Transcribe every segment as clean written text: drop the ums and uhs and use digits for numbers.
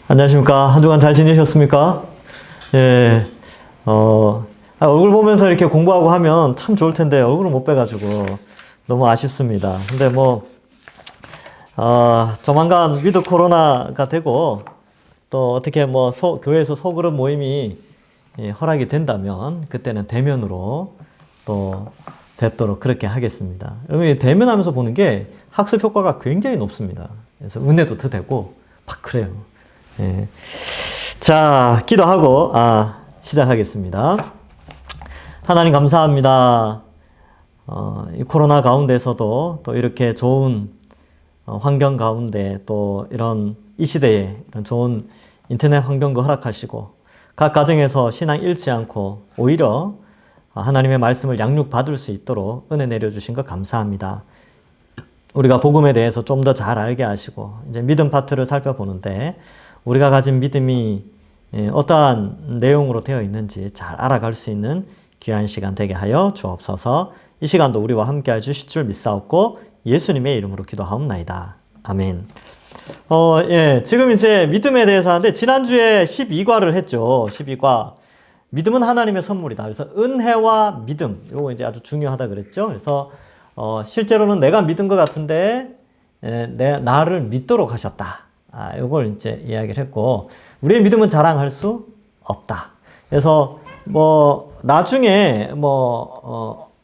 안녕하십니까. 한 주간 잘 지내셨습니까? 예, 얼굴 보면서 이렇게 공부하고 하면 참 좋을 텐데, 얼굴을 못 뵈가지고 너무 아쉽습니다. 근데 조만간 위드 코로나가 되고, 또 어떻게 교회에서 소그룹 모임이 허락이 된다면, 그때는 대면으로 또 뵙도록 그렇게 하겠습니다. 여러분, 대면하면서 보는 게 학습 효과가 굉장히 높습니다. 그래서 은혜도 더 되고, 막 그래요. 예. 자, 기도하고 시작하겠습니다. 하나님 감사합니다. 이 코로나 가운데서도 또 이렇게 좋은 환경 가운데 또 이 시대에 이런 좋은 인터넷 환경도 허락하시고 각 가정에서 신앙 잃지 않고 오히려 하나님의 말씀을 양육받을 수 있도록 은혜 내려주신 것 감사합니다. 우리가 복음에 대해서 좀 더 잘 알게 하시고 이제 믿음 파트를 살펴보는데 우리가 가진 믿음이 어떠한 내용으로 되어 있는지 잘 알아갈 수 있는 귀한 시간 되게 하여 주옵소서. 이 시간도 우리와 함께 해 주실 줄 믿사옵고 예수님의 이름으로 기도하옵나이다. 아멘. 지금 이제 믿음에 대해서 하는데 지난주에 12과를 했죠. 12과. 믿음은 하나님의 선물이다. 그래서 은혜와 믿음. 요거 이제 아주 중요하다 그랬죠. 그래서 실제로는 내가 믿은 것 같은데 나를 믿도록 하셨다. 요걸 이제 이야기를 했고, 우리의 믿음은 자랑할 수 없다. 그래서 나중에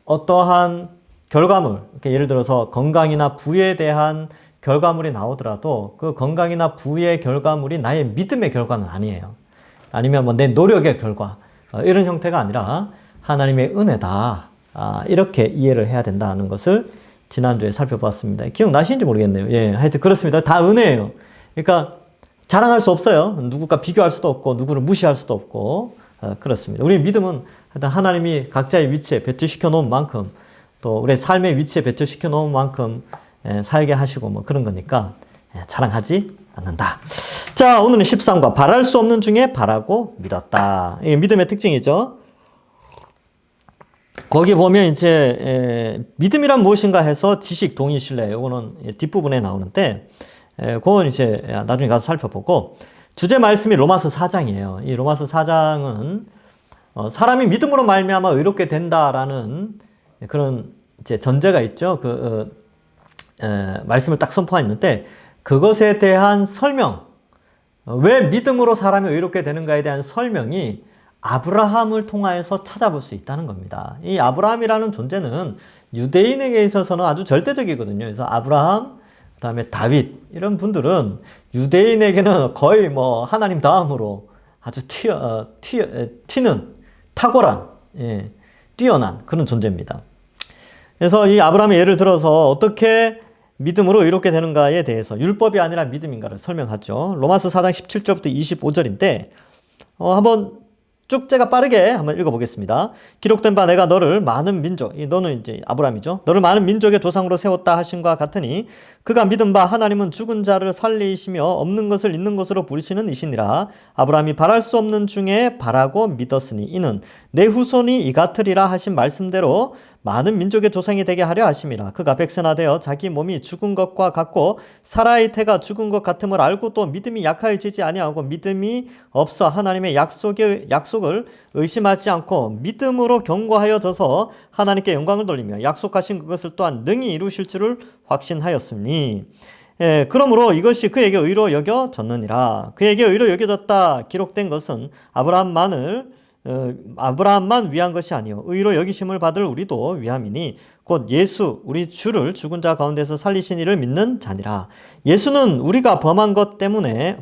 어떠한 결과물, 예를 들어서 건강이나 부에 대한 결과물이 나오더라도 그 건강이나 부의 결과물이 나의 믿음의 결과는 아니에요. 아니면 내 노력의 결과, 이런 형태가 아니라 하나님의 은혜다. 이렇게 이해를 해야 된다는 것을 지난주에 살펴봤습니다. 기억나시는지 모르겠네요. 예, 하여튼 그렇습니다. 다 은혜예요. 그러니까 자랑할 수 없어요. 누구가 비교할 수도 없고 누구를 무시할 수도 없고 그렇습니다. 우리 믿음은 하나님이 각자의 위치에 배치시켜 놓은 만큼 또 우리의 삶의 위치에 배치시켜 놓은 만큼 살게 하시고 그런 거니까 자랑하지 않는다. 자, 오늘은 13과 바랄 수 없는 중에 바라고 믿었다. 이게 믿음의 특징이죠. 거기 보면 이제 믿음이란 무엇인가 해서 지식, 동의, 신뢰 요거는 뒷부분에 나오는데 그건 이제 나중에 가서 살펴보고, 주제 말씀이 로마서 4장이에요. 이 로마서 4장은 사람이 믿음으로 말미암아 의롭게 된다라는 그런 이제 전제가 있죠. 말씀을 딱 선포했는데 그것에 대한 설명, 왜 믿음으로 사람이 의롭게 되는가에 대한 설명이 아브라함을 통하여서 찾아볼 수 있다는 겁니다. 이 아브라함이라는 존재는 유대인에게 있어서는 아주 절대적이거든요. 그래서 아브라함, 그 다음에 다윗, 이런 분들은 유대인에게는 거의 하나님 다음으로 아주 튀는, 탁월한, 뛰어난 그런 존재입니다. 그래서 이 아브라함의 예를 들어서 어떻게 믿음으로 의롭게 되는가에 대해서 율법이 아니라 믿음인가를 설명하죠. 로마서 4장 17절부터 25절인데, 한번 쭉 제가 빠르게 한번 읽어보겠습니다. 기록된 바 내가 너를 많은 민족, 너는 이제 아브라함이죠. 너를 많은 민족의 조상으로 세웠다 하심과 같으니 그가 믿은 바 하나님은 죽은 자를 살리시며 없는 것을 있는 것으로 부르시는 이시니라. 아브라함이 바랄 수 없는 중에 바라고 믿었으니 이는 내 후손이 이 같으리라 하신 말씀대로 많은 민족의 조상이 되게 하려 하심이라. 그가 백세나되어 자기 몸이 죽은 것과 같고 사라의 태가 죽은 것 같음을 알고 또 믿음이 약하여지지 아니하고 믿음이 없어 하나님의 약속을 의심하지 않고 믿음으로 견고하여져서 하나님께 영광을 돌리며 약속하신 그것을 또한 능히 이루실 줄을 확신하였으니 그러므로 이것이 그에게 의로 여겨졌느니라. 그에게 의로 여겨졌다 기록된 것은 아브라함만 위한 것이 아니요 의로 여기심을 받을 우리도 위함이니 곧 예수 우리 주를 죽은 자 가운데서 살리신 이를 믿는 자니라. 예수는 우리가 범죄한 것 때문에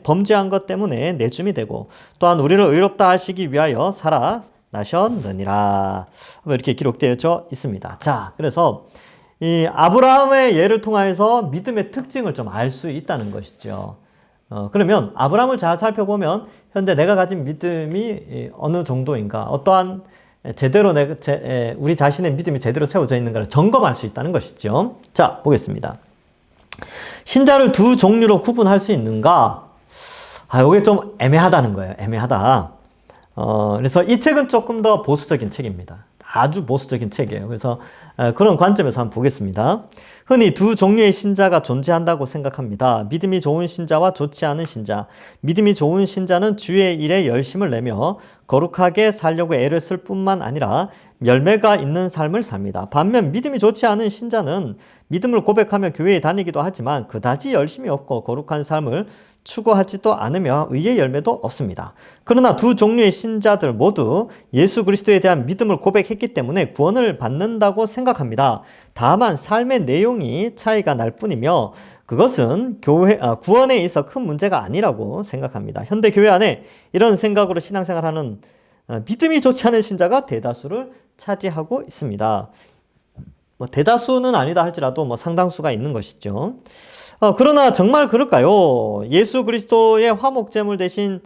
내줌이 되고 또한 우리를 의롭다 하시기 위하여 살아나셨느니라. 이렇게 기록되어 있습니다. 자, 그래서 이 아브라함의 예를 통하여서 믿음의 특징을 좀 알 수 있다는 것이죠. 그러면 아브라함을 잘 살펴보면 현재 내가 가진 믿음이 어느 정도인가, 어떠한 제대로 우리 자신의 믿음이 제대로 세워져 있는가를 점검할 수 있다는 것이죠. 자, 보겠습니다. 신자를 두 종류로 구분할 수 있는가? 이게 좀 애매하다는 거예요. 애매하다. 그래서 이 책은 조금 더 보수적인 책입니다. 아주 보수적인 책이에요. 그래서 그런 관점에서 한번 보겠습니다. 흔히 두 종류의 신자가 존재한다고 생각합니다. 믿음이 좋은 신자와 좋지 않은 신자. 믿음이 좋은 신자는 주의 일에 열심을 내며 거룩하게 살려고 애를 쓸 뿐만 아니라 열매가 있는 삶을 삽니다. 반면 믿음이 좋지 않은 신자는 믿음을 고백하며 교회에 다니기도 하지만 그다지 열심이 없고 거룩한 삶을 추구하지도 않으며 의의 열매도 없습니다. 그러나 두 종류의 신자들 모두 예수 그리스도에 대한 믿음을 고백했기 때문에 구원을 받는다고 생각합니다. 다만 삶의 내용이 차이가 날 뿐이며 그것은 구원에 있어 큰 문제가 아니라고 생각합니다. 현대 교회 안에 이런 생각으로 신앙생활하는 믿음이 좋지 않은 신자가 대다수를 차지하고 있습니다. 대다수는 아니다 할지라도 상당수가 있는 것이죠. 그러나 정말 그럴까요? 예수 그리스도의 화목제물 대신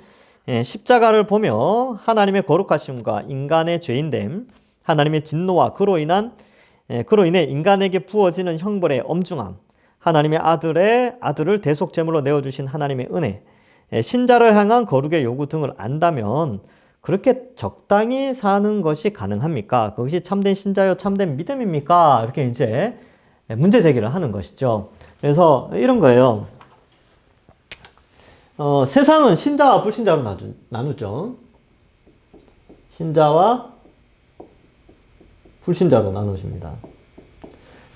십자가를 보며 하나님의 거룩하심과 인간의 죄인됨, 하나님의 진노와 그로 인해 인간에게 부어지는 형벌의 엄중함, 하나님의 아들을 대속제물로 내어주신 하나님의 은혜, 신자를 향한 거룩의 요구 등을 안다면 그렇게 적당히 사는 것이 가능합니까? 그것이 참된 신자요, 참된 믿음입니까? 이렇게 이제 문제 제기를 하는 것이죠. 그래서 이런 거예요. 세상은 신자와 불신자로 나누죠. 신자와 불신자로 나누십니다.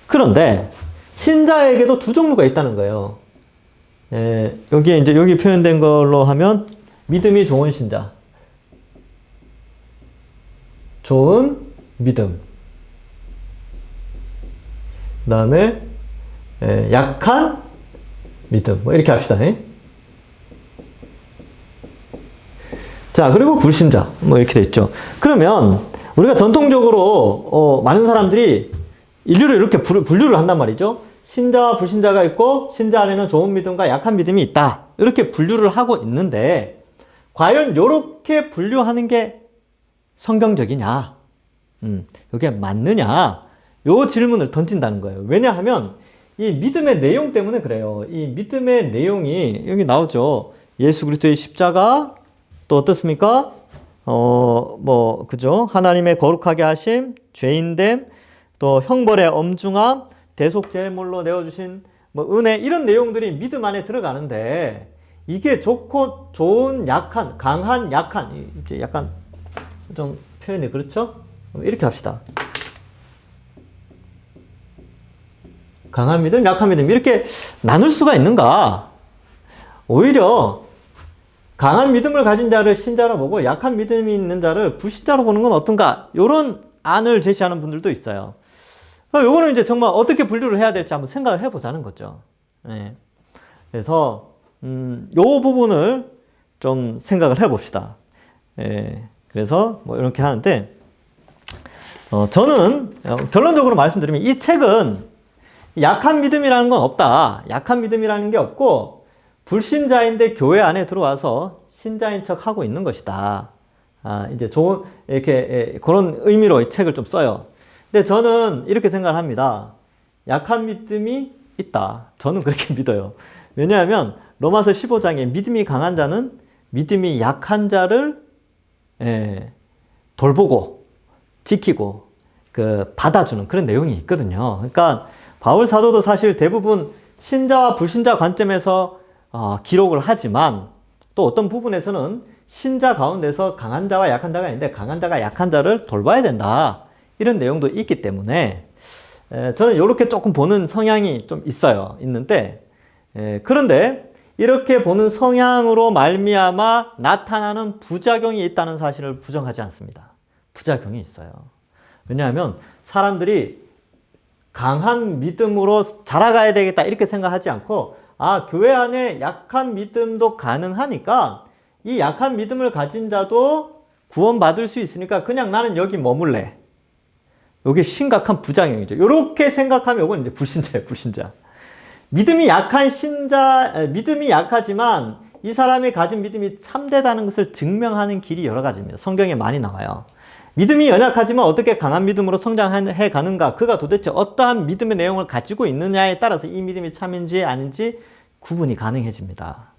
그런데 신자에게도 두 종류가 있다는 거예요. 여기에 이제 여기 표현된 걸로 하면 믿음이 좋은 신자, 좋은 믿음, 그 다음에 약한 믿음, 이렇게 합시다. 자, 그리고 불신자, 이렇게 돼 있죠. 그러면 우리가 전통적으로 많은 사람들이 인류를 이렇게 분류를 한단 말이죠. 신자와 불신자가 있고 신자 안에는 좋은 믿음과 약한 믿음이 있다, 이렇게 분류를 하고 있는데 과연 이렇게 분류하는 게 성경적이냐, 이게 맞느냐, 요 질문을 던진다는 거예요. 왜냐하면 이 믿음의 내용 때문에 그래요. 이 믿음의 내용이 여기 나오죠. 예수 그리스도의 십자가, 또 어떻습니까? 그죠? 하나님의 거룩하게 하심, 죄인됨, 또 형벌의 엄중함, 대속제물로 내어주신 은혜, 이런 내용들이 믿음 안에 들어가는데 이게 좋고 좋은, 약한, 강한, 약한, 이제 약간 좀 표현이 그렇죠? 이렇게 합시다. 강한 믿음, 약한 믿음, 이렇게 나눌 수가 있는가? 오히려 강한 믿음을 가진 자를 신자로 보고 약한 믿음이 있는 자를 불신자로 보는 건 어떤가? 이런 안을 제시하는 분들도 있어요. 요거는 이제 정말 어떻게 분류를 해야 될지 한번 생각을 해보자는 거죠. 네. 그래서 요 부분을 좀 생각을 해봅시다. 그래서 이렇게 하는데 저는 결론적으로 말씀드리면 이 책은 약한 믿음이라는 건 없다. 약한 믿음이라는 게 없고 불신자인데 교회 안에 들어와서 신자인 척 하고 있는 것이다. 이제 좋은, 이렇게, 그런 의미로 이 책을 좀 써요. 근데 저는 이렇게 생각을 합니다. 약한 믿음이 있다. 저는 그렇게 믿어요. 왜냐하면 로마서 15장에 믿음이 강한 자는 믿음이 약한 자를 돌보고 지키고 받아주는 그런 내용이 있거든요. 그러니까 바울 사도도 사실 대부분 신자와 불신자 관점에서 기록을 하지만 또 어떤 부분에서는 신자 가운데서 강한 자와 약한 자가 있는데 강한 자가 약한 자를 돌봐야 된다, 이런 내용도 있기 때문에 저는 이렇게 조금 보는 성향이 좀 있는데 그런데 이렇게 보는 성향으로 말미암아 나타나는 부작용이 있다는 사실을 부정하지 않습니다. 부작용이 있어요. 왜냐하면 사람들이 강한 믿음으로 자라가야 되겠다 이렇게 생각하지 않고 교회 안에 약한 믿음도 가능하니까 이 약한 믿음을 가진 자도 구원받을 수 있으니까 그냥 나는 여기 머물래. 이게 심각한 부작용이죠. 이렇게 생각하면 이건 이제 불신자예요, 불신자. 믿음이 약하지만 이 사람이 가진 믿음이 참되다는 것을 증명하는 길이 여러 가지입니다. 성경에 많이 나와요. 믿음이 연약하지만 어떻게 강한 믿음으로 성장해 가는가? 그가 도대체 어떠한 믿음의 내용을 가지고 있느냐에 따라서 이 믿음이 참인지 아닌지 구분이 가능해집니다.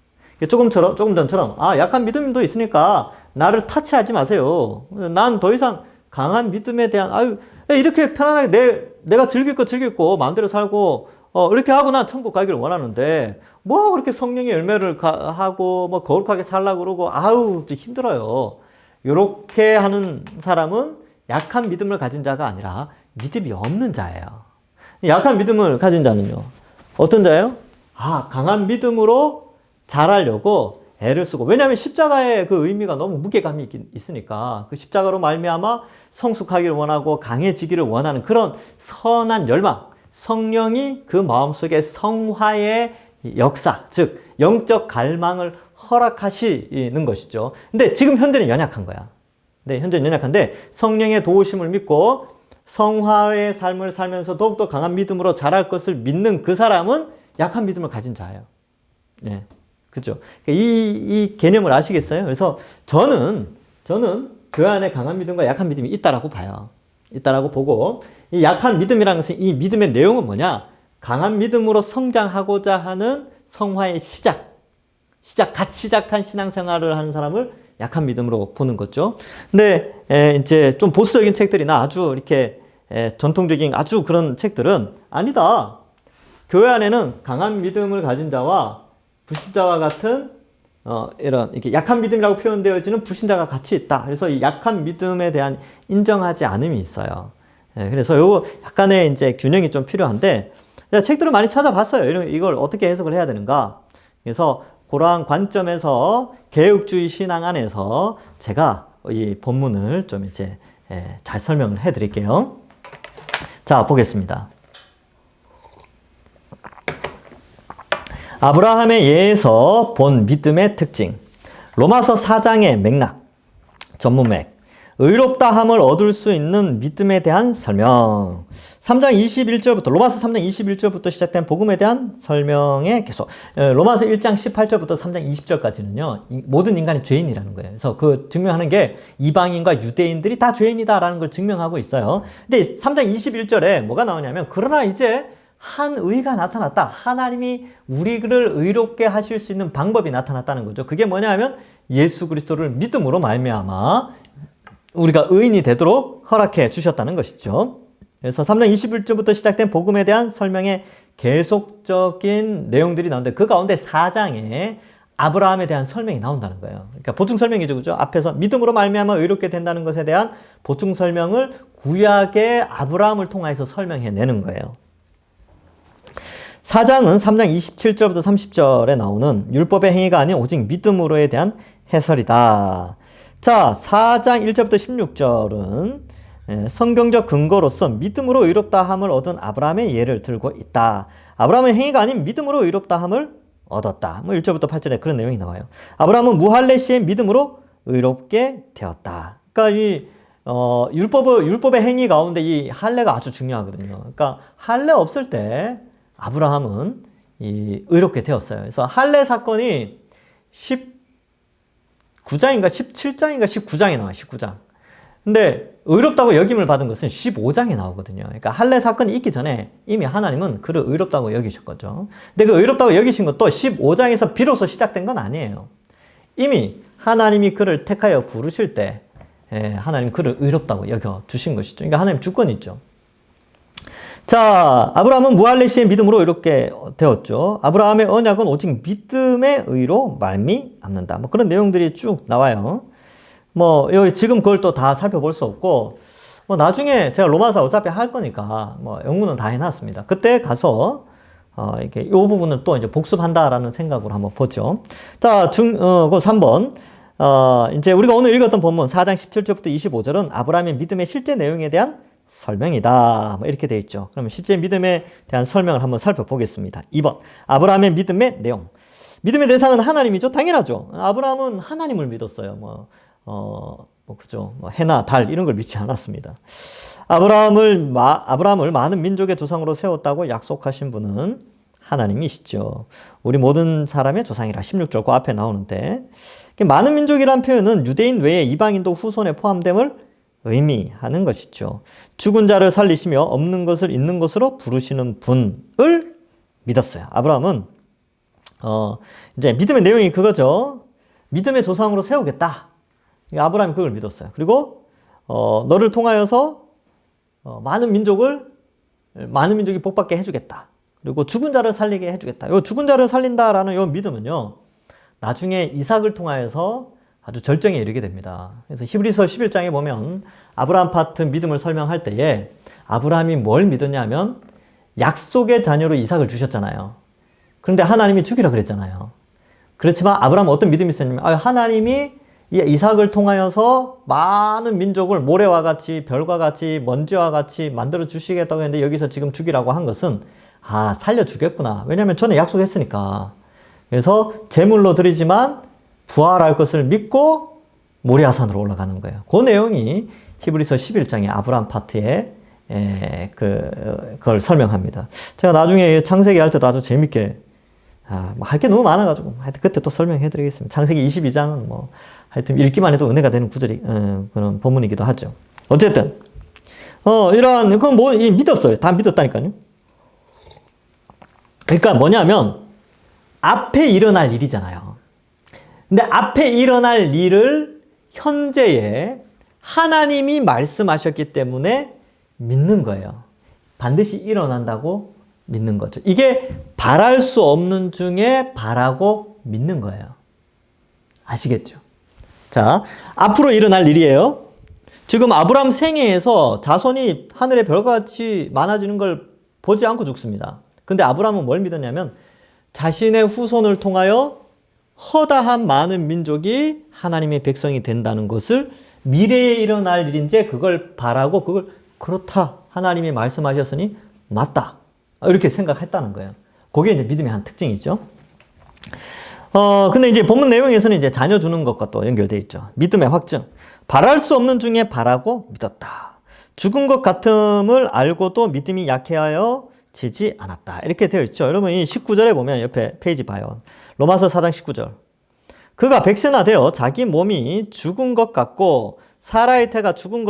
조금 전처럼 약한 믿음도 있으니까 나를 타치하지 마세요. 난 더 이상 강한 믿음에 대한, 이렇게 편안하게 내가 즐길 거 즐길 거 마음대로 살고, 이렇게 하고 난 천국 가기를 원하는데, 뭐 그렇게 성령의 열매를 하고, 뭐 거룩하게 살라고 그러고, 좀 힘들어요. 요렇게 하는 사람은 약한 믿음을 가진 자가 아니라 믿음이 없는 자예요. 약한 믿음을 가진 자는요, 어떤 자예요? 강한 믿음으로 잘하려고 애를 쓰고, 왜냐하면 십자가의 그 의미가 너무 무게감이 있으니까 그 십자가로 말미암아 성숙하기를 원하고 강해지기를 원하는 그런 선한 열망, 성령이 그 마음속에 성화의 역사, 즉 영적 갈망을 허락하시는 것이죠. 근데 지금 현재는 연약한 거야. 네, 현재는 연약한데 성령의 도우심을 믿고 성화의 삶을 살면서 더욱더 강한 믿음으로 자랄 것을 믿는 그 사람은 약한 믿음을 가진 자예요. 네. 그죠? 이 개념을 아시겠어요? 그래서 저는 교회 안에 강한 믿음과 약한 믿음이 있다라고 봐요. 있다라고 보고, 이 약한 믿음이라는 것은 이 믿음의 내용은 뭐냐? 강한 믿음으로 성장하고자 하는 성화의 갓 시작한 신앙생활을 하는 사람을 약한 믿음으로 보는 거죠. 근데, 이제 좀 보수적인 책들이나 아주 이렇게, 전통적인 아주 그런 책들은 아니다. 교회 안에는 강한 믿음을 가진 자와 불신자와 같은 이런 이렇게 약한 믿음이라고 표현되어지는 불신자가 같이 있다. 그래서 이 약한 믿음에 대한 인정하지 않음이 있어요. 그래서 요거 약간의 이제 균형이 좀 필요한데, 제가 책들을 많이 찾아봤어요. 이걸 어떻게 해석을 해야 되는가. 그래서 그러한 관점에서 개혁주의 신앙 안에서 제가 이 본문을 좀 이제 잘 설명을 해드릴게요. 자, 보겠습니다. 아브라함의 예에서 본 믿음의 특징. 로마서 4장의 맥락, 전문맥. 의롭다함을 얻을 수 있는 믿음에 대한 설명. 3장 21절부터, 로마서 3장 21절부터 시작된 복음에 대한 설명의 계속. 로마서 1장 18절부터 3장 20절까지는요, 모든 인간이 죄인이라는 거예요. 그래서 그 증명하는 게 이방인과 유대인들이 다 죄인이다라는 걸 증명하고 있어요. 근데 3장 21절에 뭐가 나오냐면, 그러나 이제 한 의가 나타났다. 하나님이 우리를 의롭게 하실 수 있는 방법이 나타났다는 거죠. 그게 뭐냐 하면 예수 그리스도를 믿음으로 말미암아 우리가 의인이 되도록 허락해 주셨다는 것이죠. 그래서 3장 21절부터 시작된 복음에 대한 설명의 계속적인 내용들이 나오는데, 그 가운데 4장에 아브라함에 대한 설명이 나온다는 거예요. 그러니까 보충 설명이죠. 그죠? 앞에서 믿음으로 말미암아 의롭게 된다는 것에 대한 보충 설명을 구약의 아브라함을 통해서 설명해 내는 거예요. 4장은 3장 27절부터 30절에 나오는 율법의 행위가 아닌 오직 믿음으로에 대한 해설이다. 자, 4장 1절부터 16절은 성경적 근거로서 믿음으로 의롭다함을 얻은 아브라함의 예를 들고 있다. 아브라함의 행위가 아닌 믿음으로 의롭다함을 얻었다. 1절부터 8절에 그런 내용이 나와요. 아브라함은 무할례 시에 믿음으로 의롭게 되었다. 그러니까 이 율법의 행위 가운데 이 할례가 아주 중요하거든요. 그러니까 할례 없을 때 아브라함은 의롭게 되었어요. 그래서 할례 사건이 19장인가 17장인가 19장에 나와요. 19장. 근데 의롭다고 여김을 받은 것은 15장에 나오거든요. 그러니까 할례 사건이 있기 전에 이미 하나님은 그를 의롭다고 여기셨거죠. 근데 그 의롭다고 여기신 것도 15장에서 비로소 시작된 건 아니에요. 이미 하나님이 그를 택하여 부르실 때 하나님 그를 의롭다고 여겨 주신 것이죠. 그러니까 하나님 주권이 있죠. 자, 아브라함은 무할례 시에 믿음으로 의롭게 되었죠. 아브라함의 언약은 오직 믿음의 의로 말미암는다. 그런 내용들이 쭉 나와요. 여기 지금 그걸 또 다 살펴볼 수 없고, 나중에 제가 로마서 어차피 할 거니까, 연구는 다 해놨습니다. 그때 가서, 이렇게 이 부분을 또 이제 복습한다라는 생각으로 한번 보죠. 자, 그 3번. 이제 우리가 오늘 읽었던 본문 4장 17절부터 25절은 아브라함의 믿음의 실제 내용에 대한 설명이다. 이렇게 되어 있죠. 그러면 실제 믿음에 대한 설명을 한번 살펴보겠습니다. 2번. 아브라함의 믿음의 내용. 믿음의 대상은 하나님이죠. 당연하죠. 아브라함은 하나님을 믿었어요. 그죠. 해나 달 이런 걸 믿지 않았습니다. 아브라함을 많은 민족의 조상으로 세웠다고 약속하신 분은 하나님이시죠. 우리 모든 사람의 조상이라 16절 그 앞에 나오는데, 많은 민족이란 표현은 유대인 외에 이방인도 후손에 포함됨을 의미하는 것이죠. 죽은 자를 살리시며 없는 것을 있는 것으로 부르시는 분을 믿었어요. 아브라함은 이제 믿음의 내용이 그거죠. 믿음의 조상으로 세우겠다. 아브라함이 그걸 믿었어요. 그리고 너를 통하여서 많은 민족이 복받게 해주겠다. 그리고 죽은 자를 살리게 해주겠다. 요 죽은 자를 살린다라는 요 믿음은요, 나중에 이삭을 통하여서 아주 절정에 이르게 됩니다. 그래서 히브리서 11장에 보면 아브라함 파트 믿음을 설명할 때에 아브라함이 뭘 믿었냐면 약속의 자녀로 이삭을 주셨잖아요. 그런데 하나님이 죽이라 그랬잖아요. 그렇지만 아브라함은 어떤 믿음이 있었냐면 하나님이 이 이삭을 통하여서 많은 민족을 모래와 같이 별과 같이 먼지와 같이 만들어 주시겠다고 했는데 여기서 지금 죽이라고 한 것은 살려주겠구나. 왜냐하면 전에 약속했으니까. 그래서 제물로 드리지만 부활할 것을 믿고 모리아산으로 올라가는 거예요. 그 내용이 히브리서 11장의 아브라함 파트에 그걸 설명합니다. 제가 나중에 창세기 할 때도 아주 재밌게 할 게 너무 많아가지고 하여튼 그때 또 설명해 드리겠습니다. 창세기 22장은 뭐 하여튼 읽기만 해도 은혜가 되는 구절이 그런 본문이기도 하죠. 어쨌든 그건 뭐 믿었어요. 다 믿었다니까요. 그러니까 뭐냐면 앞에 일어날 일이잖아요. 근데 앞에 일어날 일을 현재에 하나님이 말씀하셨기 때문에 믿는 거예요. 반드시 일어난다고 믿는 거죠. 이게 바랄 수 없는 중에 바라고 믿는 거예요. 아시겠죠? 자, 앞으로 일어날 일이에요. 지금 아브라함 생애에서 자손이 하늘의 별과 같이 많아지는 걸 보지 않고 죽습니다. 근데 아브라함은 뭘 믿었냐면 자신의 후손을 통하여 허다한 많은 민족이 하나님의 백성이 된다는 것을 미래에 일어날 일인지 그걸 바라고 그걸 그렇다. 하나님이 말씀하셨으니 맞다. 이렇게 생각했다는 거예요. 그게 이제 믿음의 한 특징이죠. 근데 이제 본문 내용에서는 이제 자녀 주는 것과 또 연결되어 있죠. 믿음의 확증. 바랄 수 없는 중에 바라고 믿었다. 죽은 것 같음을 알고도 믿음이 약해하여 지지 않았다. 이렇게 되어 있죠. 여러분 이 19절에 보면 옆에 페이지 봐요. 로마서 4장 19절. 그가 100세나 되어 자기 몸이 죽은 것 같고 사라의 태가 죽은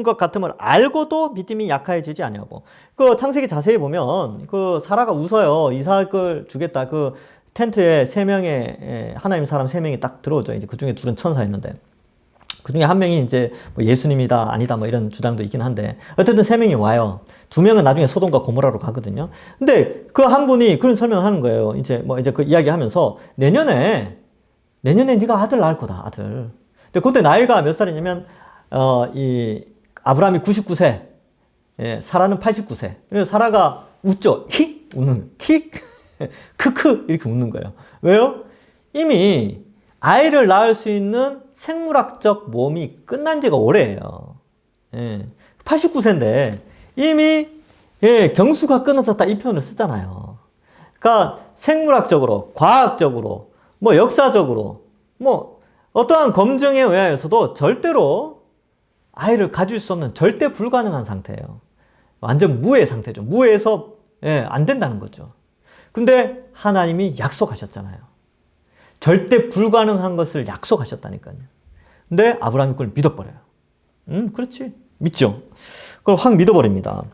것 같음을 알고도 믿음이 약해지지 아니하고. 그 창세기 자세히 보면 그 사라가 웃어요. 이삭을 주겠다. 그 텐트에 하나님 사람 3명이 딱 들어오죠. 이제 그 중에 둘은 천사였는데. 그 중에 한 명이 이제 뭐 예수님이다, 아니다, 뭐 이런 주장도 있긴 한데. 어쨌든 3명이 와요. 2명은 나중에 소돔과 고모라로 가거든요. 근데 그 한 분이 그런 설명을 하는 거예요. 이제 그 이야기 하면서 내년에 네가 아들 낳을 거다, 아들. 근데 그때 나이가 몇 살이냐면, 이 아브라함이 99세, 사라는 89세. 그래서 사라가 웃죠. 킥! 웃는, 킥! 크크! 이렇게 웃는 거예요. 왜요? 이미 아이를 낳을 수 있는 생물학적 몸이 끝난 지가 오래예요. 89세인데 이미 경수가 끊어졌다 이 표현을 쓰잖아요. 그러니까 생물학적으로, 과학적으로, 뭐 역사적으로, 뭐 어떠한 검증에 의하여서도 절대로 아이를 가질 수 없는 절대 불가능한 상태예요. 완전 무의 상태죠. 무에서 안 된다는 거죠. 근데 하나님이 약속하셨잖아요. 절대 불가능한 것을 약속하셨다니까요. 근데 아브라함이 그걸 믿어버려요. 그렇지. 믿죠. 그걸 확 믿어버립니다.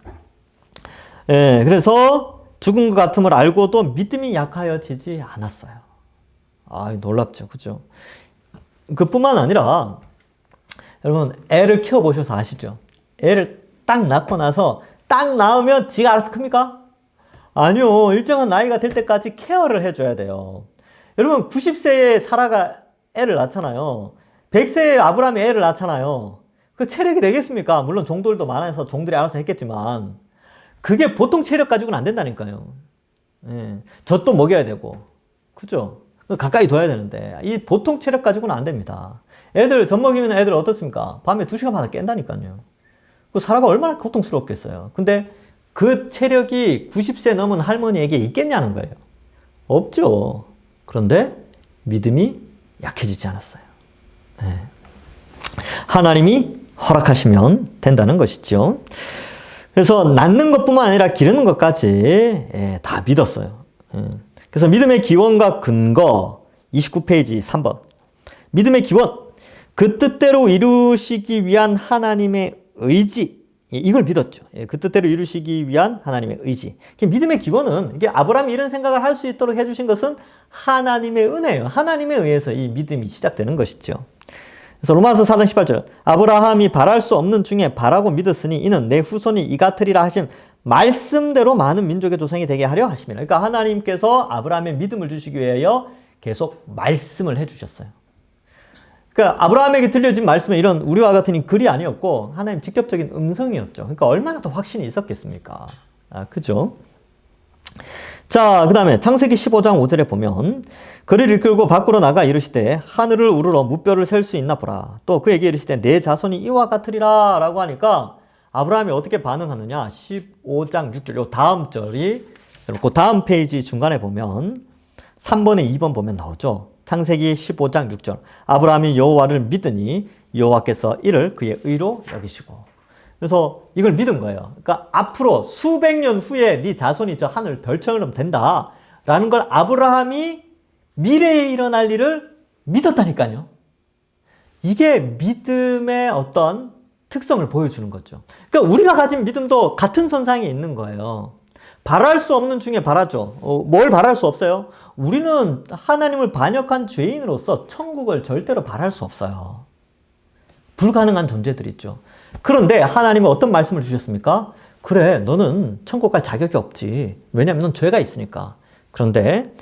그래서 죽은 것 같음을 알고도 믿음이 약하여지지 않았어요. 놀랍죠. 그죠? 그뿐만 아니라 여러분 애를 키워보셔서 아시죠? 애를 딱 낳고 나서 딱 낳으면 지가 알아서 큽니까? 아니요. 일정한 나이가 될 때까지 케어를 해줘야 돼요. 여러분 90세에 사라가 애를 낳잖아요. 100세에 아브라함이 애를 낳잖아요. 그 체력이 되겠습니까? 물론 종들도 많아서 종들이 알아서 했겠지만 그게 보통 체력 가지고는 안 된다니까요. 젖도 먹여야 되고 그죠? 가까이 둬야 되는데 이 보통 체력 가지고는 안 됩니다. 젖 먹이면 애들 어떻습니까? 밤에 2시간마다 깬다니까요. 그 사라가 얼마나 고통스럽겠어요. 근데 그 체력이 90세 넘은 할머니에게 있겠냐는 거예요. 없죠. 그런데 믿음이 약해지지 않았어요. 하나님이 허락하시면 된다는 것이죠. 그래서 낳는 것뿐만 아니라 기르는 것까지 다 믿었어요. 그래서 믿음의 기원과 근거 29페이지 3번. 믿음의 기원. 그 뜻대로 이루시기 위한 하나님의 의지. 이걸 믿었죠. 그 뜻대로 이루시기 위한 하나님의 의지. 믿음의 기원은 이게 아브라함이 이런 생각을 할 수 있도록 해주신 것은 하나님의 은혜예요. 하나님에 의해서 이 믿음이 시작되는 것이죠. 그래서 로마서 4장 18절. 아브라함이 바랄 수 없는 중에 바라고 믿었으니 이는 내 후손이 이 같으리라 하신 말씀대로 많은 민족의 조상이 되게 하려 하심이라. 그러니까 하나님께서 아브라함의 믿음을 주시기 위하여 계속 말씀을 해주셨어요. 그러니까 아브라함에게 들려진 말씀은 이런 우리와 같은 글이 아니었고 하나님 직접적인 음성이었죠. 그러니까 얼마나 더 확신이 있었겠습니까? 그죠? 자, 그 다음에 창세기 15장 5절에 보면 그를 이끌고 밖으로 나가 이르시되 하늘을 우러러 무뼈를 셀 수 있나 보라. 또 그에게 이르시되 내 자손이 이와 같으리라 라고 하니까 아브라함이 어떻게 반응하느냐. 15장 6절 요 다음 절이 그 다음 페이지 중간에 보면 3번에 2번 보면 나오죠. 창세기 15장 6절. 아브라함이 여호와를 믿으니 여호와께서 이를 그의 의로 여기시고. 그래서 이걸 믿은 거예요. 그러니까 앞으로 수백 년 후에 네 자손이 저 하늘 별처럼 된다라는 걸 아브라함이 미래에 일어날 일을 믿었다니까요. 이게 믿음의 어떤 특성을 보여주는 거죠. 그러니까 우리가 가진 믿음도 같은 선상에 있는 거예요. 바랄 수 없는 중에 바라죠. 뭘 바랄 수 없어요? 우리는 하나님을 반역한 죄인으로서 천국을 절대로 바랄 수 없어요. 불가능한 존재들 있죠. 그런데 하나님은 어떤 말씀을 주셨습니까? 그래, 너는 천국 갈 자격이 없지. 왜냐하면 넌 죄가 있으니까. 그런데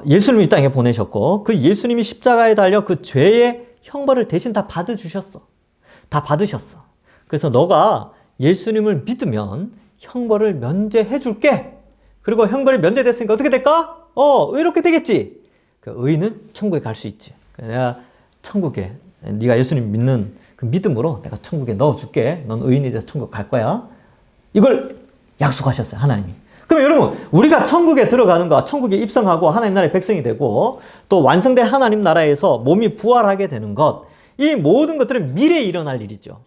예수님이 이 땅에 보내셨고 그 예수님이 십자가에 달려 그 죄의 형벌을 대신 다 받으셨어. 그래서 너가 예수님을 믿으면 형벌을 면제해 줄게. 그리고 형벌이 면제됐으니까 어떻게 될까? 의롭게 되겠지. 그 의는 천국에 갈 수 있지. 내가 천국에 네가 예수님 믿는 그 믿음으로 내가 천국에 넣어줄게. 넌 의인이 돼서 천국 갈 거야. 이걸 약속하셨어요, 하나님이. 그럼 여러분, 우리가 천국에 들어가는 거, 천국에 입성하고 하나님 나라의 백성이 되고 또 완성된 하나님 나라에서 몸이 부활하게 되는 것, 이 모든 것들은 미래에 일어날 일이죠.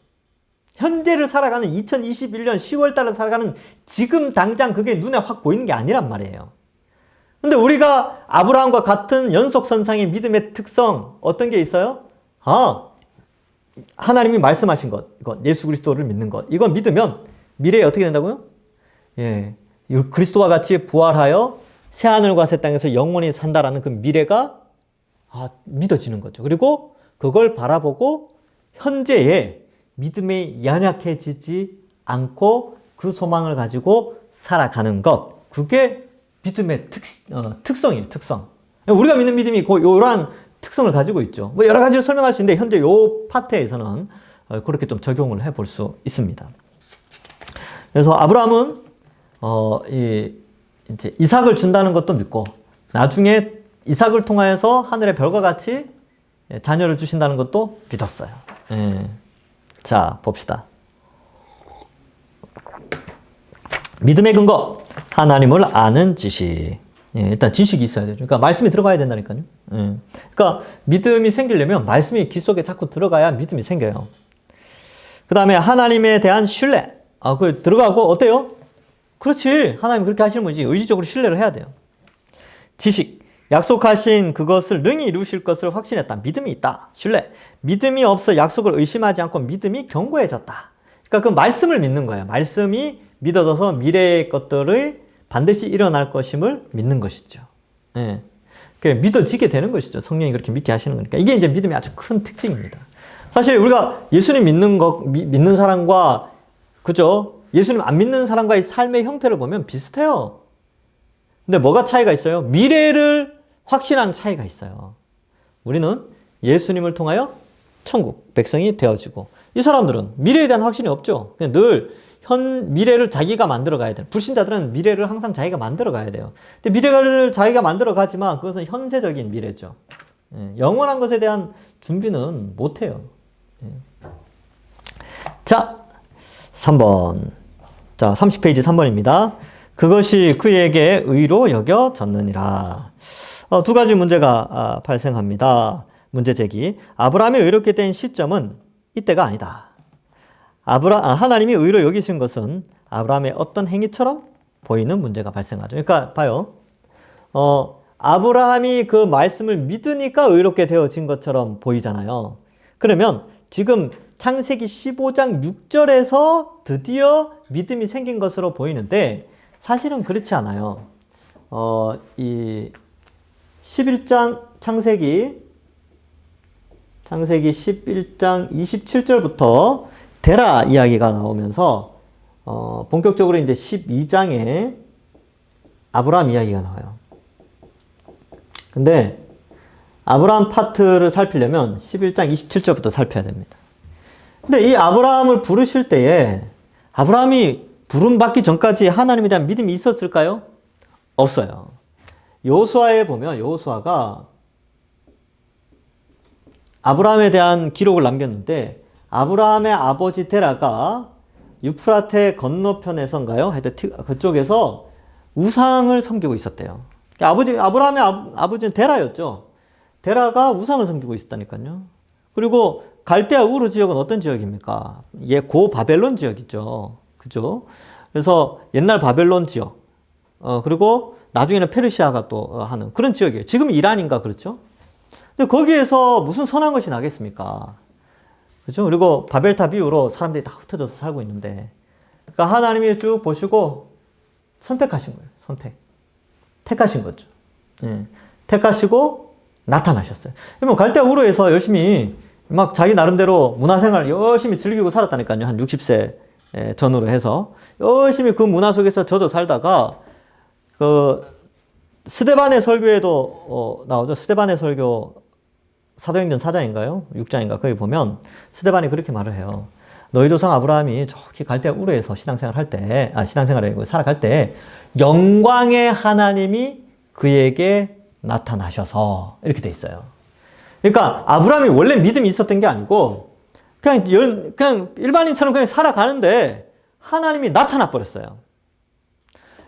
현재를 살아가는 2021년 10월 달을 살아가는 지금 당장 그게 눈에 확 보이는 게 아니란 말이에요. 근데 우리가 아브라함과 같은 연속선상의 믿음의 특성 어떤 게 있어요? 하나님이 말씀하신 것, 이거 예수 그리스도를 믿는 것, 이거 믿으면 미래에 어떻게 된다고요? 예, 그리스도와 같이 부활하여 새하늘과 새 땅에서 영원히 산다라는 그 미래가 믿어지는 거죠. 그리고 그걸 바라보고 현재에 믿음이 연약해지지 않고 그 소망을 가지고 살아가는 것, 그게 믿음의 특성이에요. 특성. 우리가 믿는 믿음이 이러한 특성을 가지고 있죠. 뭐 여러 가지로 설명할 수 있는데 현재 이 파트에서는 그렇게 좀 적용을 해볼 수 있습니다. 그래서 아브라함은 이제 이삭을 준다는 것도 믿고 나중에 이삭을 통하여서 하늘의 별과 같이 자녀를 주신다는 것도 믿었어요. 자, 봅시다. 믿음의 근거, 하나님을 아는 지식. 일단 지식이 있어야 되죠. 그러니까 말씀이 들어가야 된다니까요. 그러니까 믿음이 생기려면 말씀이 귀 속에 자꾸 들어가야 믿음이 생겨요. 그 다음에 하나님에 대한 신뢰. 그 들어가고 어때요? 그렇지. 하나님 그렇게 하시는 거지. 의지적으로 신뢰를 해야 돼요. 지식. 약속하신 그것을 능히 이루실 것을 확신했다. 믿음이 있다. 신뢰. 믿음이 없어 약속을 의심하지 않고 믿음이 견고해졌다. 그러니까 그 말씀을 믿는 거예요. 말씀이 믿어져서 미래의 것들을 반드시 일어날 것임을 믿는 것이죠. 예. 믿어지게 되는 것이죠. 성령이 그렇게 믿게 하시는 거니까. 이게 이제 믿음의 아주 큰 특징입니다. 사실 우리가 예수님 믿는 사람과, 그죠? 예수님 안 믿는 사람과의 삶의 형태를 보면 비슷해요. 근데 뭐가 차이가 있어요? 미래를 확신하는 차이가 있어요. 우리는 예수님을 통하여 천국 백성이 되어지고, 이 사람들은 미래에 대한 확신이 없죠. 그냥 늘 미래를 자기가 만들어 가야 돼요. 불신자들은 미래를 항상 자기가 만들어 가야 돼요. 근데 미래를 자기가 만들어 가지만 그것은 현세적인 미래죠. 영원한 것에 대한 준비는 못 해요. 자, 3번. 자, 30페이지 3번입니다. 그것이 그에게 의로 여겨졌느니라. 두 가지 문제가 발생합니다. 문제 제기. 아브라함이 의롭게 된 시점은 이때가 아니다. 하나님이 의로 여기신 것은 아브라함의 어떤 행위처럼 보이는 문제가 발생하죠. 그러니까 봐요. 아브라함이 그 말씀을 믿으니까 의롭게 되어진 것처럼 보이잖아요. 그러면 지금 창세기 15장 6절에서 드디어 믿음이 생긴 것으로 보이는데 사실은 그렇지 않아요. 이 11장 창세기 창세기 11장 27절부터 데라 이야기가 나오면서 본격적으로 이제 12장에 아브라함 이야기가 나와요. 근데 아브라함 파트를 살피려면 11장 27절부터 살펴야 됩니다. 근데 이 아브라함을 부르실 때에 아브라함이 부름받기 전까지 하나님에 대한 믿음이 있었을까요? 없어요. 여호수아에 보면 여호수아가 아브라함에 대한 기록을 남겼는데 아브라함의 아버지 데라가 유프라테 건너편에선가요? 하여튼 그쪽에서 우상을 섬기고 있었대요. 아브라함의 아버지는 데라였죠. 데라가 우상을 섬기고 있었다니까요. 그리고 갈대아 우르 지역은 어떤 지역입니까? 고 바벨론 지역이죠. 그죠? 그래서 옛날 바벨론 지역, 그리고 나중에는 페르시아가 또 하는 그런 지역이에요. 지금 이란인가 그렇죠? 근데 거기에서 무슨 선한 것이 나겠습니까? 그죠? 그리고 바벨탑 이후로 사람들이 다 흩어져서 살고 있는데, 그러니까 하나님이 쭉 보시고 선택하신 거예요. 택하신 거죠. 예. 택하시고 나타나셨어요. 그러면 갈대아 우르에서 열심히 막 자기 나름대로 문화생활 열심히 즐기고 살았다니까요. 한 60세 전후로 해서 열심히 그 문화 속에서 젖어 살다가 그 스데반의 설교에도 나오죠. 스데반의 설교 사도행전 4장인가요? 6장인가? 거기 보면 스데반이 그렇게 말을 해요. 너희 조상 아브라함이 저기 갈대아 우르에서 신앙생활 할 때, 신앙생활이 아니고 살아갈 때 영광의 하나님이 그에게 나타나셔서 이렇게 돼 있어요. 그러니까 아브라함이 원래 믿음이 있었던 게 아니고 그냥 일반인처럼 그냥 살아가는데 하나님이 나타나 버렸어요.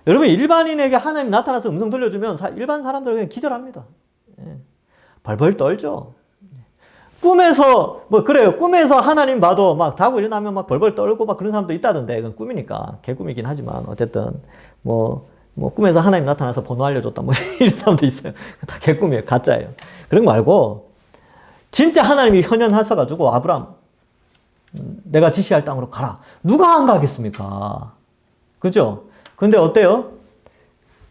여러분, 일반인에게 하나님이 나타나서 음성 들려주면 일반 사람들은 그냥 기절합니다. 벌벌 떨죠. 꿈에서 그래요. 꿈에서 하나님 봐도 막 자고 일어나면 막 벌벌 떨고 막 그런 사람도 있다던데. 그건 꿈이니까. 개꿈이긴 하지만 어쨌든 꿈에서 하나님 나타나서 번호 알려줬다 이런 사람도 있어요. 다 개꿈이에요. 가짜예요. 그런 거 말고 진짜 하나님이 현현하셔가지고 아브라함 내가 지시할 땅으로 가라. 누가 안 가겠습니까? 그죠? 근데 어때요?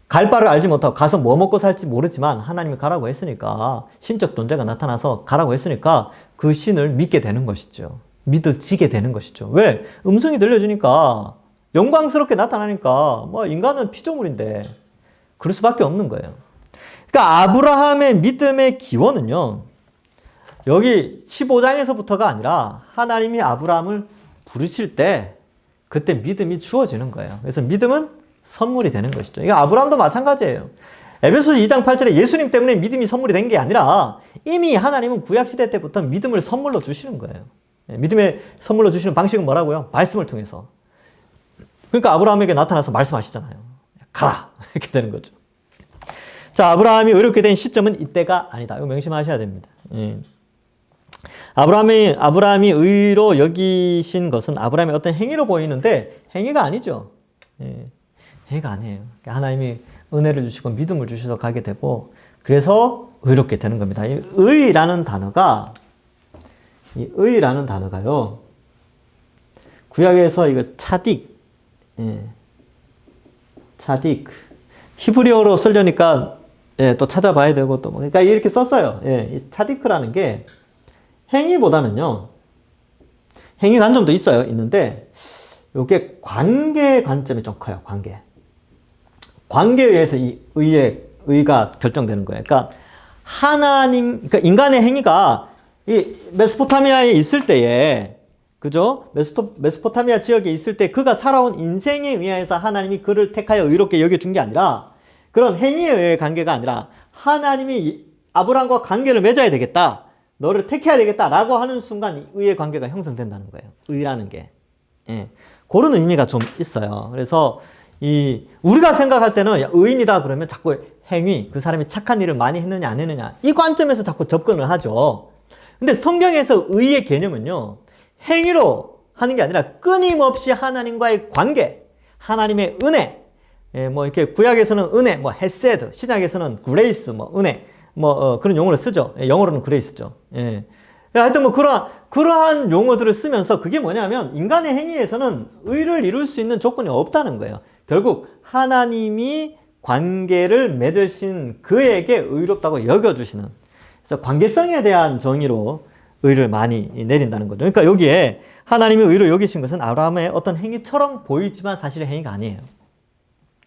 갈 바를 알지 못하고 가서 뭐 먹고 살지 모르지만 하나님이 가라고 했으니까, 신적 존재가 나타나서 가라고 했으니까 그 신을 믿게 되는 것이죠. 믿어지게 되는 것이죠. 왜? 음성이 들려주니까, 영광스럽게 나타나니까, 인간은 피조물인데 그럴 수밖에 없는 거예요. 그러니까 아브라함의 믿음의 기원은요, 여기 15장에서부터가 아니라 하나님이 아브라함을 부르실 때 그때 믿음이 주어지는 거예요. 그래서 믿음은 선물이 되는 것이죠. 이거 아브라함도 마찬가지예요. 에베소서 2장 8절에 예수님 때문에 믿음이 선물이 된 게 아니라 이미 하나님은 구약시대 때부터 믿음을 선물로 주시는 거예요. 믿음의 선물로 주시는 방식은 뭐라고요? 말씀을 통해서. 그러니까 아브라함에게 나타나서 말씀하시잖아요. 가라! 이렇게 되는 거죠. 자, 아브라함이 의롭게 된 시점은 이때가 아니다. 이거 명심하셔야 됩니다. 아브라함이 의로 여기신 것은 아브라함의 어떤 행위로 보이는데 행위가 아니죠. 행위가 아니에요. 하나님이 은혜를 주시고 믿음을 주셔서 가게 되고 그래서 의롭게 되는 겁니다. 이 의라는 단어가요. 구약에서 이거 차딕, 차딕. 히브리어로 쓰려니까 또 찾아봐야 되고 또 그러니까 이렇게 썼어요. 이 차디크라는 게 행위보다는요. 행위 관점도 있는데 이게 관계 관점이 좀 커요. 관계에 의해서 이 의가 결정되는 거예요. 그러니까 그러니까 인간의 행위가 이 메소포타미아에 있을 때에, 그죠? 메소포타미아 지역에 있을 때 그가 살아온 인생에 의해서 하나님이 그를 택하여 의롭게 여겨준 게 아니라, 그런 행위에 의해 관계가 아니라 하나님이 아브라함과 관계를 맺어야 되겠다, 너를 택해야 되겠다라고 하는 순간 의의 관계가 형성된다는 거예요. 의라는 게. 그런 의미가 좀 있어요. 그래서 우리가 생각할 때는 의인이다 그러면 자꾸 행위, 그 사람이 착한 일을 많이 했느냐 안 했느냐, 이 관점에서 자꾸 접근을 하죠. 근데 성경에서 의의 개념은요, 행위로 하는 게 아니라 끊임없이 하나님과의 관계, 하나님의 은혜, 이렇게 구약에서는 은혜, 헤세드, 신약에서는 그레이스, 은혜, 그런 용어를 쓰죠. 영어로는 그레이스죠. 하여튼 그러한 용어들을 쓰면서 그게 뭐냐면 인간의 행위에서는 의를 이룰 수 있는 조건이 없다는 거예요. 결국 하나님이 관계를 맺으신 그에게 의롭다고 여겨주시는, 그래서 관계성에 대한 정의로 의를 많이 내린다는 거죠. 그러니까 여기에 하나님이 의로 여기신 것은 아브라함의 어떤 행위처럼 보이지만 사실의 행위가 아니에요.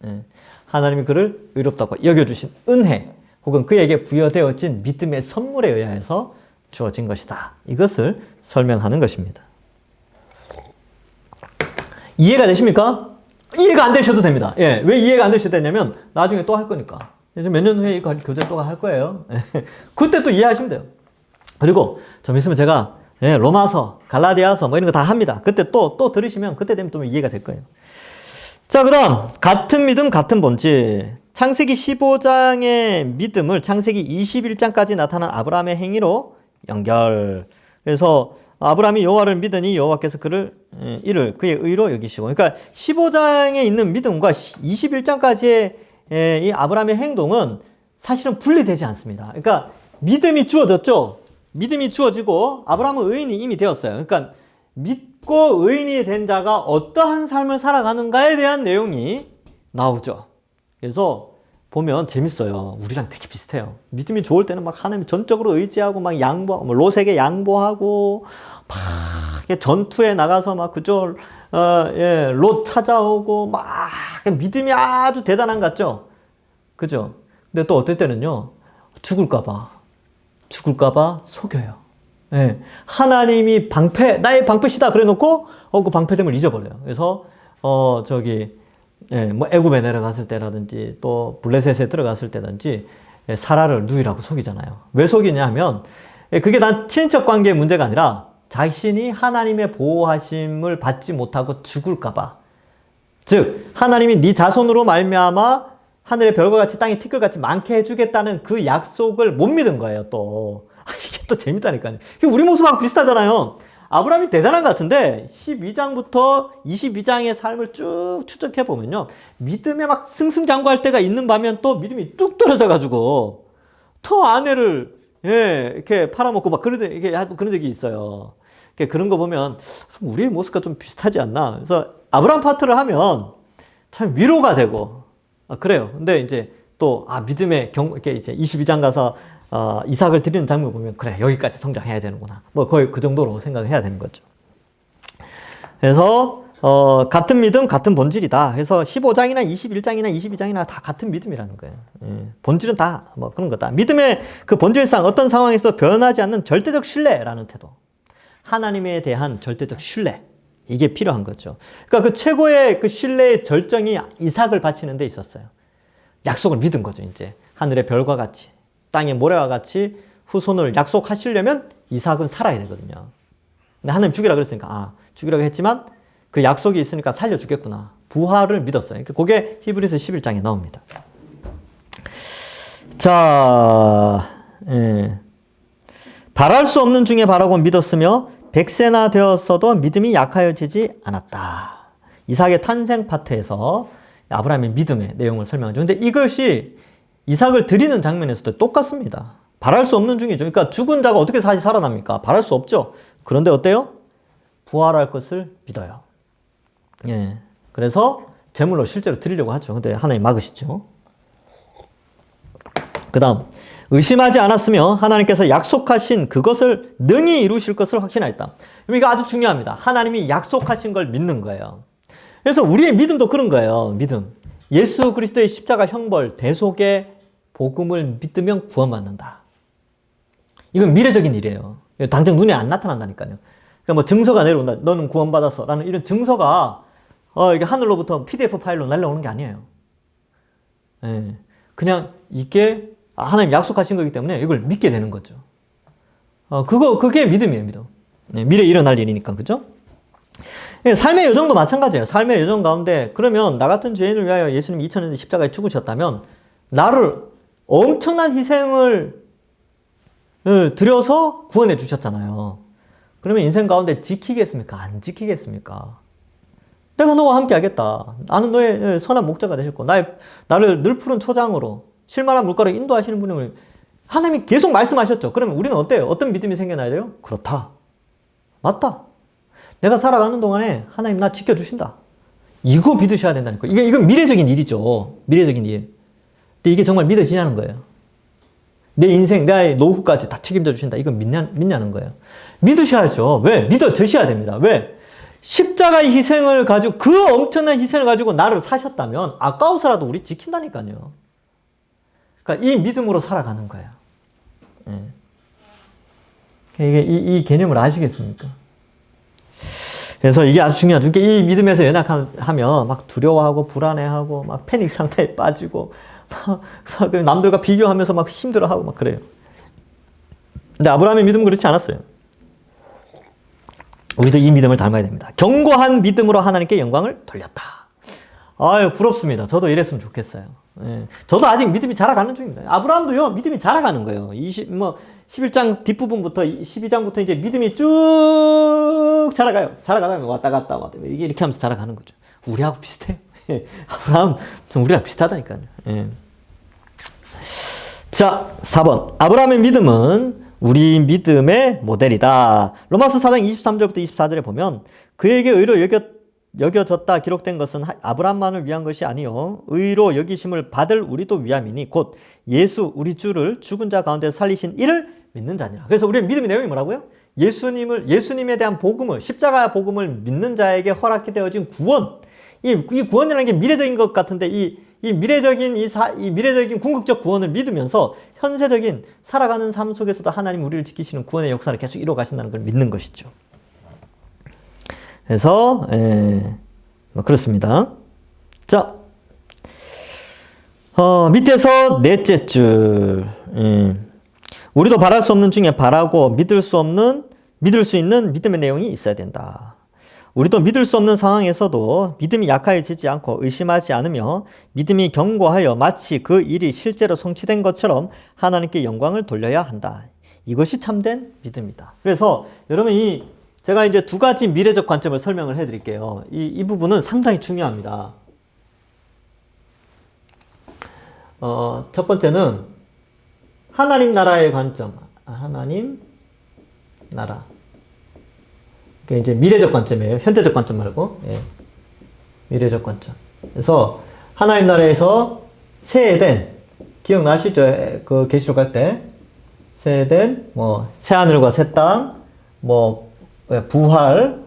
예. 하나님이 그를 의롭다고 여겨주신 은혜 혹은 그에게 부여되어진 믿음의 선물에 의하여서 주어진 것이다. 이것을 설명하는 것입니다. 이해가 되십니까? 이해가 안 되셔도 됩니다. 예, 왜 이해가 안 되셔도 되냐면 나중에 또 할 거니까. 그래서 몇 년 후에 이거 교재 또 할 거예요. 그때 또 이해하시면 돼요. 그리고 좀 있으면 제가 로마서, 갈라디아서 뭐 이런 거 다 합니다. 그때 또 들으시면 그때 되면 또 이해가 될 거예요. 자, 그 다음 같은 믿음 같은 본질. 창세기 15장의 믿음을 창세기 21장까지 나타난 아브라함의 행위로 연결. 그래서 아브라함이 여호와를 믿으니 여호와께서 이를 그의 의로 여기시고. 그러니까 15장에 있는 믿음과 21장까지의 이 아브라함의 행동은 사실은 분리되지 않습니다. 그러니까 믿음이 주어졌죠. 믿음이 주어지고 아브라함은 의인이 이미 되었어요. 그러니까 믿고 의인이 된 자가 어떠한 삶을 살아가는가에 대한 내용이 나오죠. 그래서 보면 재밌어요. 우리랑 되게 비슷해요. 믿음이 좋을 때는 막 하나님 전적으로 의지하고 막 양보하고 롯에게 양보하고 막 전투에 나가서 막 그저 롯 찾아오고 막 믿음이 아주 대단한 것 같죠. 그죠? 근데 또 어떨 때는요. 죽을까봐 속여요. 예. 하나님이 나의 방패시다 그래 놓고 그 방패됨을 잊어버려요. 그래서 뭐 애굽에 내려갔을 때라든지 또 블레셋에 들어갔을 때든지 사라를 누이라고 속이잖아요. 왜 속이냐 하면 그게 난 친인척 관계의 문제가 아니라 자신이 하나님의 보호하심을 받지 못하고 죽을까봐. 즉 하나님이 네 자손으로 말미암아 하늘의 별과 같이 땅의 티끌같이 많게 해주겠다는 그 약속을 못 믿은 거예요. 또 이게 또 재밌다니까요. 우리 모습하고 비슷하잖아요. 아브라함이 대단한 것 같은데 12장부터 22장의 삶을 쭉 추적해 보면요. 믿음에 막 승승장구할 때가 있는 반면 또 믿음이 뚝 떨어져 가지고 또 아내를 이렇게 팔아먹고 막 그런 적이 있어요. 그런 거 보면 우리의 모습과 좀 비슷하지 않나. 그래서 아브라함 파트를 하면 참 위로가 되고 그래요. 근데 이제 또 믿음의 이렇게 이제 22장 가서 이삭을 드리는 장면 보면 그래 여기까지 성장해야 되는구나. 뭐 거의 그 정도로 생각을 해야 되는 거죠. 그래서 같은 믿음 같은 본질이다. 그래서 15장이나 21장이나 22장이나 다 같은 믿음이라는 거예요. 본질은 다 뭐 그런 거다. 믿음의 그 본질상 어떤 상황에서 변하지 않는 절대적 신뢰라는 태도. 하나님에 대한 절대적 신뢰. 이게 필요한 거죠. 그러니까 그 최고의 그 신뢰의 절정이 이삭을 바치는 데 있었어요. 약속을 믿은 거죠, 이제. 하늘의 별과 같이, 땅의 모래와 같이 후손을 약속하시려면 이삭은 살아야 되거든요. 근데 하나님 죽이라 그랬으니까, 죽이라고 했지만 그 약속이 있으니까 살려주겠구나. 부활을 믿었어요. 그게 히브리서 11장에 나옵니다. 자, 바랄 수 없는 중에 바라고 믿었으며 백세나 되었어도 믿음이 약하여지지 않았다. 이삭의 탄생 파트에서 아브라함의 믿음의 내용을 설명하죠. 근데 이것이 이삭을 드리는 장면에서도 똑같습니다. 바랄 수 없는 중이죠. 그러니까 죽은 자가 어떻게 다시 살아납니까? 바랄 수 없죠. 그런데 어때요? 부활할 것을 믿어요. 그래서 제물로 실제로 드리려고 하죠. 근데 하나님 막으시죠. 그 다음 의심하지 않았으며 하나님께서 약속하신 그것을 능히 이루실 것을 확신하였다. 이거 아주 중요합니다. 하나님이 약속하신 걸 믿는 거예요. 그래서 우리의 믿음도 그런 거예요. 믿음. 예수 그리스도의 십자가 형벌 대속의 복음을 믿으면 구원받는다. 이건 미래적인 일이에요. 당장 눈에 안 나타난다니까요. 그러니까 뭐 증서가 내려온다. 너는 구원받았어. 라는 이런 증서가 이게 하늘로부터 PDF 파일로 날라오는 게 아니에요. 그냥 이게 하나님 약속하신 거기 때문에 이걸 믿게 되는 거죠. 그게 믿음이에요, 믿음. 미래에 일어날 일이니까, 그죠? 삶의 여정도 마찬가지예요. 삶의 여정 가운데, 그러면 나 같은 죄인을 위하여 예수님 2000년 십자가에 죽으셨다면, 나를 엄청난 희생을 들여서 구원해 주셨잖아요. 그러면 인생 가운데 지키겠습니까? 안 지키겠습니까? 내가 너와 함께 하겠다. 나는 너의 선한 목자가 되실 거. 나를 늘 푸른 초장으로, 실만한 물가로 인도하시는 분이 하나님이 계속 말씀하셨죠. 그러면 우리는 어때요? 어떤 믿음이 생겨나야 돼요? 그렇다. 맞다. 내가 살아가는 동안에 하나님 나 지켜주신다. 이거 믿으셔야 된다니까. 이건 미래적인 일이죠. 미래적인 일. 근데 이게 정말 믿어지냐는 거예요. 내 인생, 내 노후까지 다 책임져 주신다. 이건 믿냐는 거예요. 믿으셔야죠. 왜? 믿어 드셔야 됩니다. 왜? 십자가의 희생을 가지고, 그 엄청난 희생을 가지고 나를 사셨다면 아까워서라도 우리 지킨다니까요. 그러니까 이 믿음으로 살아가는 거예요. 이게 이 개념을 아시겠습니까? 그래서 이게 아주 중요하죠. 이 믿음에서 연약하면 막 두려워하고 불안해하고 막 패닉 상태에 빠지고 막 남들과 비교하면서 막 힘들어하고 막 그래요. 근데 아브라함의 믿음은 그렇지 않았어요. 우리도 이 믿음을 닮아야 됩니다. 견고한 믿음으로 하나님께 영광을 돌렸다. 아유, 부럽습니다. 저도 이랬으면 좋겠어요. 예. 저도 아직 믿음이 자라가는 중입니다. 아브라함도요, 믿음이 자라가는 거예요. 11장 뒷부분부터 12장부터 이제 믿음이 쭉 자라가다가 왔다 갔다 이게 이렇게 하면서 자라가는 거죠. 우리하고 비슷해요. 아브라함 좀 우리랑 비슷하다니까요. 예. 자, 4번. 아브라함의 믿음은 우리 믿음의 모델이다. 로마서 4장 23절부터 24절에 보면 그에게 의로 여겨졌다 기록된 것은 아브라함만을 위한 것이 아니요 의로 여기심을 받을 우리도 위함이니 곧 예수 우리 주를 죽은 자 가운데 살리신 이를 믿는 자니라. 그래서 우리의 믿음의 내용이 뭐라고요? 예수님에 대한 복음을, 십자가 복음을 믿는 자에게 허락이 되어진 구원. 이 구원이라는 게 미래적인 것 같은데 이 미래적인 궁극적 구원을 믿으면서 현세적인 살아가는 삶 속에서도 하나님 우리를 지키시는 구원의 역사를 계속 이루어 가신다는 걸 믿는 것이죠. 그래서 그렇습니다. 자, 밑에서 넷째 줄, 우리도 바랄 수 없는 중에 바라고 믿을 수 있는 믿음의 내용이 있어야 된다. 우리도 믿을 수 없는 상황에서도 믿음이 약해지지 않고 의심하지 않으며 믿음이 견고하여 마치 그 일이 실제로 성취된 것처럼 하나님께 영광을 돌려야 한다. 이것이 참된 믿음이다. 그래서 여러분 제가 이제 두 가지 미래적 관점을 설명을 해드릴게요. 이 부분은 상당히 중요합니다. 첫 번째는 하나님 나라의 관점. 하나님 나라. 그게 이제 미래적 관점이에요. 현재적 관점 말고. 예. 미래적 관점. 그래서 하나님 나라에서 새 에덴, 기억나시죠? 그 계시록 할 때 새 에덴, 새 하늘과 새 땅, 부활,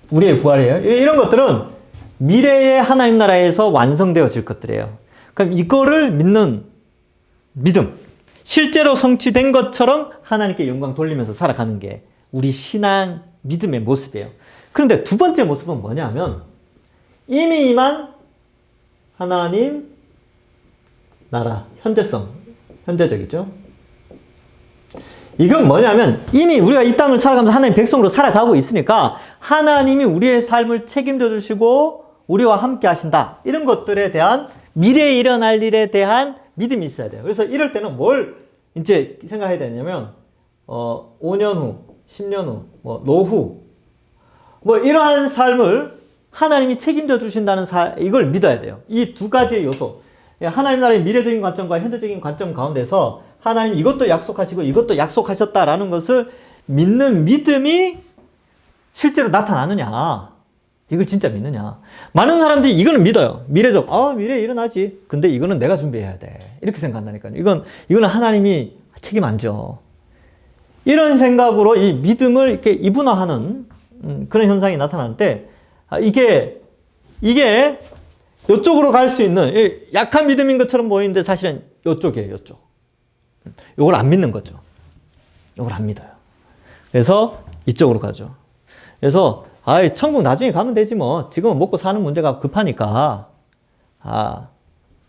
우리의 부활이에요. 이런 것들은 미래의 하나님 나라에서 완성되어질 것들이에요. 그럼 이거를 믿는 믿음, 실제로 성취된 것처럼 하나님께 영광 돌리면서 살아가는 게 우리 신앙 믿음의 모습이에요. 그런데 두 번째 모습은 뭐냐면 이미 임한 하나님 나라, 현재적이죠. 이건 뭐냐면 이미 우리가 이 땅을 살아가면서 하나님 백성으로 살아가고 있으니까 하나님이 우리의 삶을 책임져 주시고 우리와 함께 하신다. 이런 것들에 대한 미래에 일어날 일에 대한 믿음이 있어야 돼요. 그래서 이럴 때는 뭘 이제 생각해야 되냐면 5년 후, 10년 후, 노후 이러한 삶을 하나님이 책임져 주신다는 이걸 믿어야 돼요. 이 두 가지의 요소. 하나님 나라의 미래적인 관점과 현재적인 관점 가운데서 하나님 이것도 약속하시고 이것도 약속하셨다라는 것을 믿는 믿음이 실제로 나타나느냐. 이걸 진짜 믿느냐. 많은 사람들이 이거는 믿어요. 미래적. 미래에 일어나지. 근데 이거는 내가 준비해야 돼. 이렇게 생각한다니까요. 이거는 하나님이 책임 안 져. 이런 생각으로 이 믿음을 이렇게 이분화하는 그런 현상이 나타나는데 이게 이쪽으로 갈 수 있는 약한 믿음인 것처럼 보이는데 사실은 이쪽이에요. 이걸 안 믿는 거죠. 이걸 안 믿어요. 그래서 이쪽으로 가죠. 그래서 천국 나중에 가면 되지 뭐. 지금은 먹고 사는 문제가 급하니까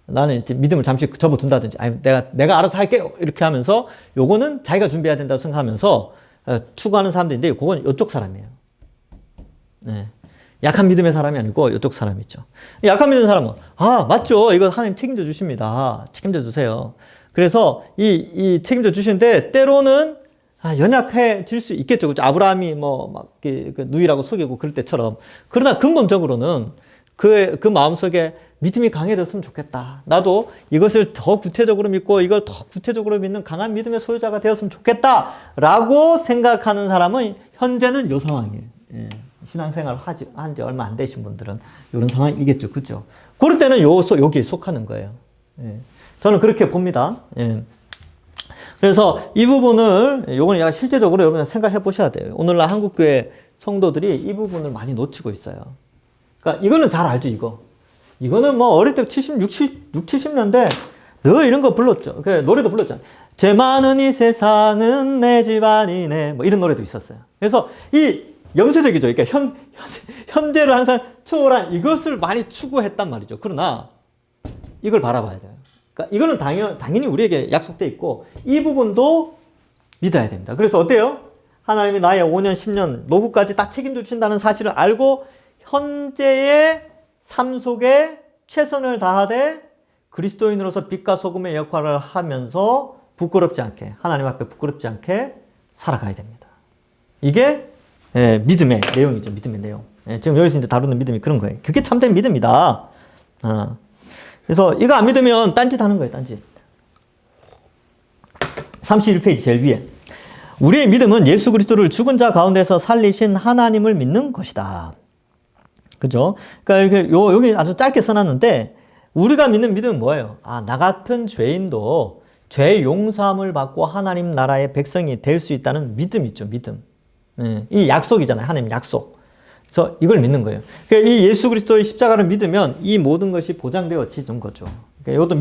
나는 이제 믿음을 잠시 접어둔다든지 내가 알아서 할게요. 이렇게 하면서 요거는 자기가 준비해야 된다고 생각하면서 추구하는 사람들인데 그건 이쪽 사람이에요. 네. 약한 믿음의 사람이 아니고 이쪽 사람이죠. 약한 믿음의 사람은 맞죠. 이거 하나님 책임져 주십니다. 책임져 주세요. 그래서 이 책임져 주시는데 때로는 연약해질 수 있겠죠. 그렇죠? 아브라함이 누이라고 속이고 그럴 때처럼. 그러나 근본적으로는 그 마음속에 믿음이 강해졌으면 좋겠다. 나도 이것을 더 구체적으로 믿고 이걸 더 구체적으로 믿는 강한 믿음의 소유자가 되었으면 좋겠다. 라고 생각하는 사람은 현재는 이 상황이에요. 예. 신앙생활 한 지 얼마 안 되신 분들은 이런 상황이겠죠. 그죠? 그럴 때는 여기에 속하는 거예요. 예. 저는 그렇게 봅니다. 예. 그래서 이 부분을, 요거는 약간 실제적으로 여러분 생각해 보셔야 돼요. 오늘날 한국교회 성도들이 이 부분을 많이 놓치고 있어요. 그러니까 이거는 잘 알죠, 이거. 이거는 뭐 어릴 때 70년대 늘 이런 거 불렀죠. 그 노래도 불렀잖아요. 죄 많은 이 세상은 내 집안이네. 뭐 이런 노래도 있었어요. 그래서 이 염세적이죠. 그러니까 현재를 항상 초월한 이것을 많이 추구했단 말이죠. 그러나 이걸 바라봐야 돼요. 그러니까 이거는 당연히 우리에게 약속돼 있고 이 부분도 믿어야 됩니다. 그래서 어때요? 하나님이 나의 5년, 10년, 노후까지 다 책임져 주신다는 사실을 알고 현재의 삶 속에 최선을 다하되 그리스도인으로서 빛과 소금의 역할을 하면서 부끄럽지 않게, 하나님 앞에 부끄럽지 않게 살아가야 됩니다. 이게 믿음의 내용이죠. 믿음의 내용. 지금 여기서 이제 다루는 믿음이 그런 거예요. 그게 참된 믿음이다. 그래서 이거 안 믿으면 딴짓 하는 거예요. 딴짓. 31페이지 제일 위에. 우리의 믿음은 예수 그리스도를 죽은 자 가운데서 살리신 하나님을 믿는 것이다. 그죠? 그러니까 여기 아주 짧게 써놨는데 우리가 믿는 믿음은 뭐예요? 나 같은 죄인도 죄 용서함을 받고 하나님 나라의 백성이 될 수 있다는 믿음 있죠. 믿음. 이 약속이잖아요. 하나님 약속. 그래서 이걸 믿는 거예요. 그러니까 이 예수 그리스도의 십자가를 믿으면 이 모든 것이 보장되어지는 거죠. 그러니까 이것도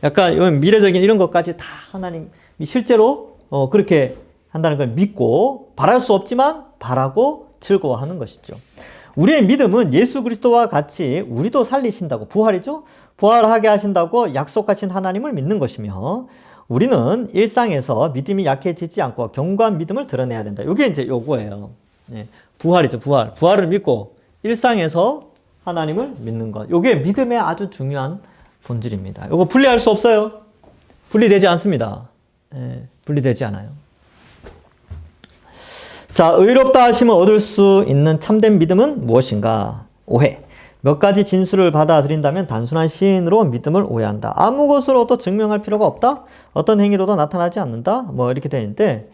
약간 미래적인 이런 것까지 다 하나님이 실제로 그렇게 한다는 걸 믿고 바랄 수 없지만 바라고 즐거워하는 것이죠. 우리의 믿음은 예수 그리스도와 같이 우리도 살리신다고, 부활이죠? 부활하게 하신다고 약속하신 하나님을 믿는 것이며, 우리는 일상에서 믿음이 약해지지 않고 견고한 믿음을 드러내야 된다. 이게 이제 요거예요. 부활이죠, 부활. 부활을 믿고 일상에서 하나님을 믿는 것. 이게 믿음의 아주 중요한 본질입니다. 이거 분리할 수 없어요. 분리되지 않습니다. 분리되지 않아요. 자, 의롭다 하심을 얻을 수 있는 참된 믿음은 무엇인가? 오해. 몇 가지 진술을 받아들인다면 단순한 시인으로 믿음을 오해한다. 아무것으로도 증명할 필요가 없다. 어떤 행위로도 나타나지 않는다. 뭐 이렇게 되어 있는데,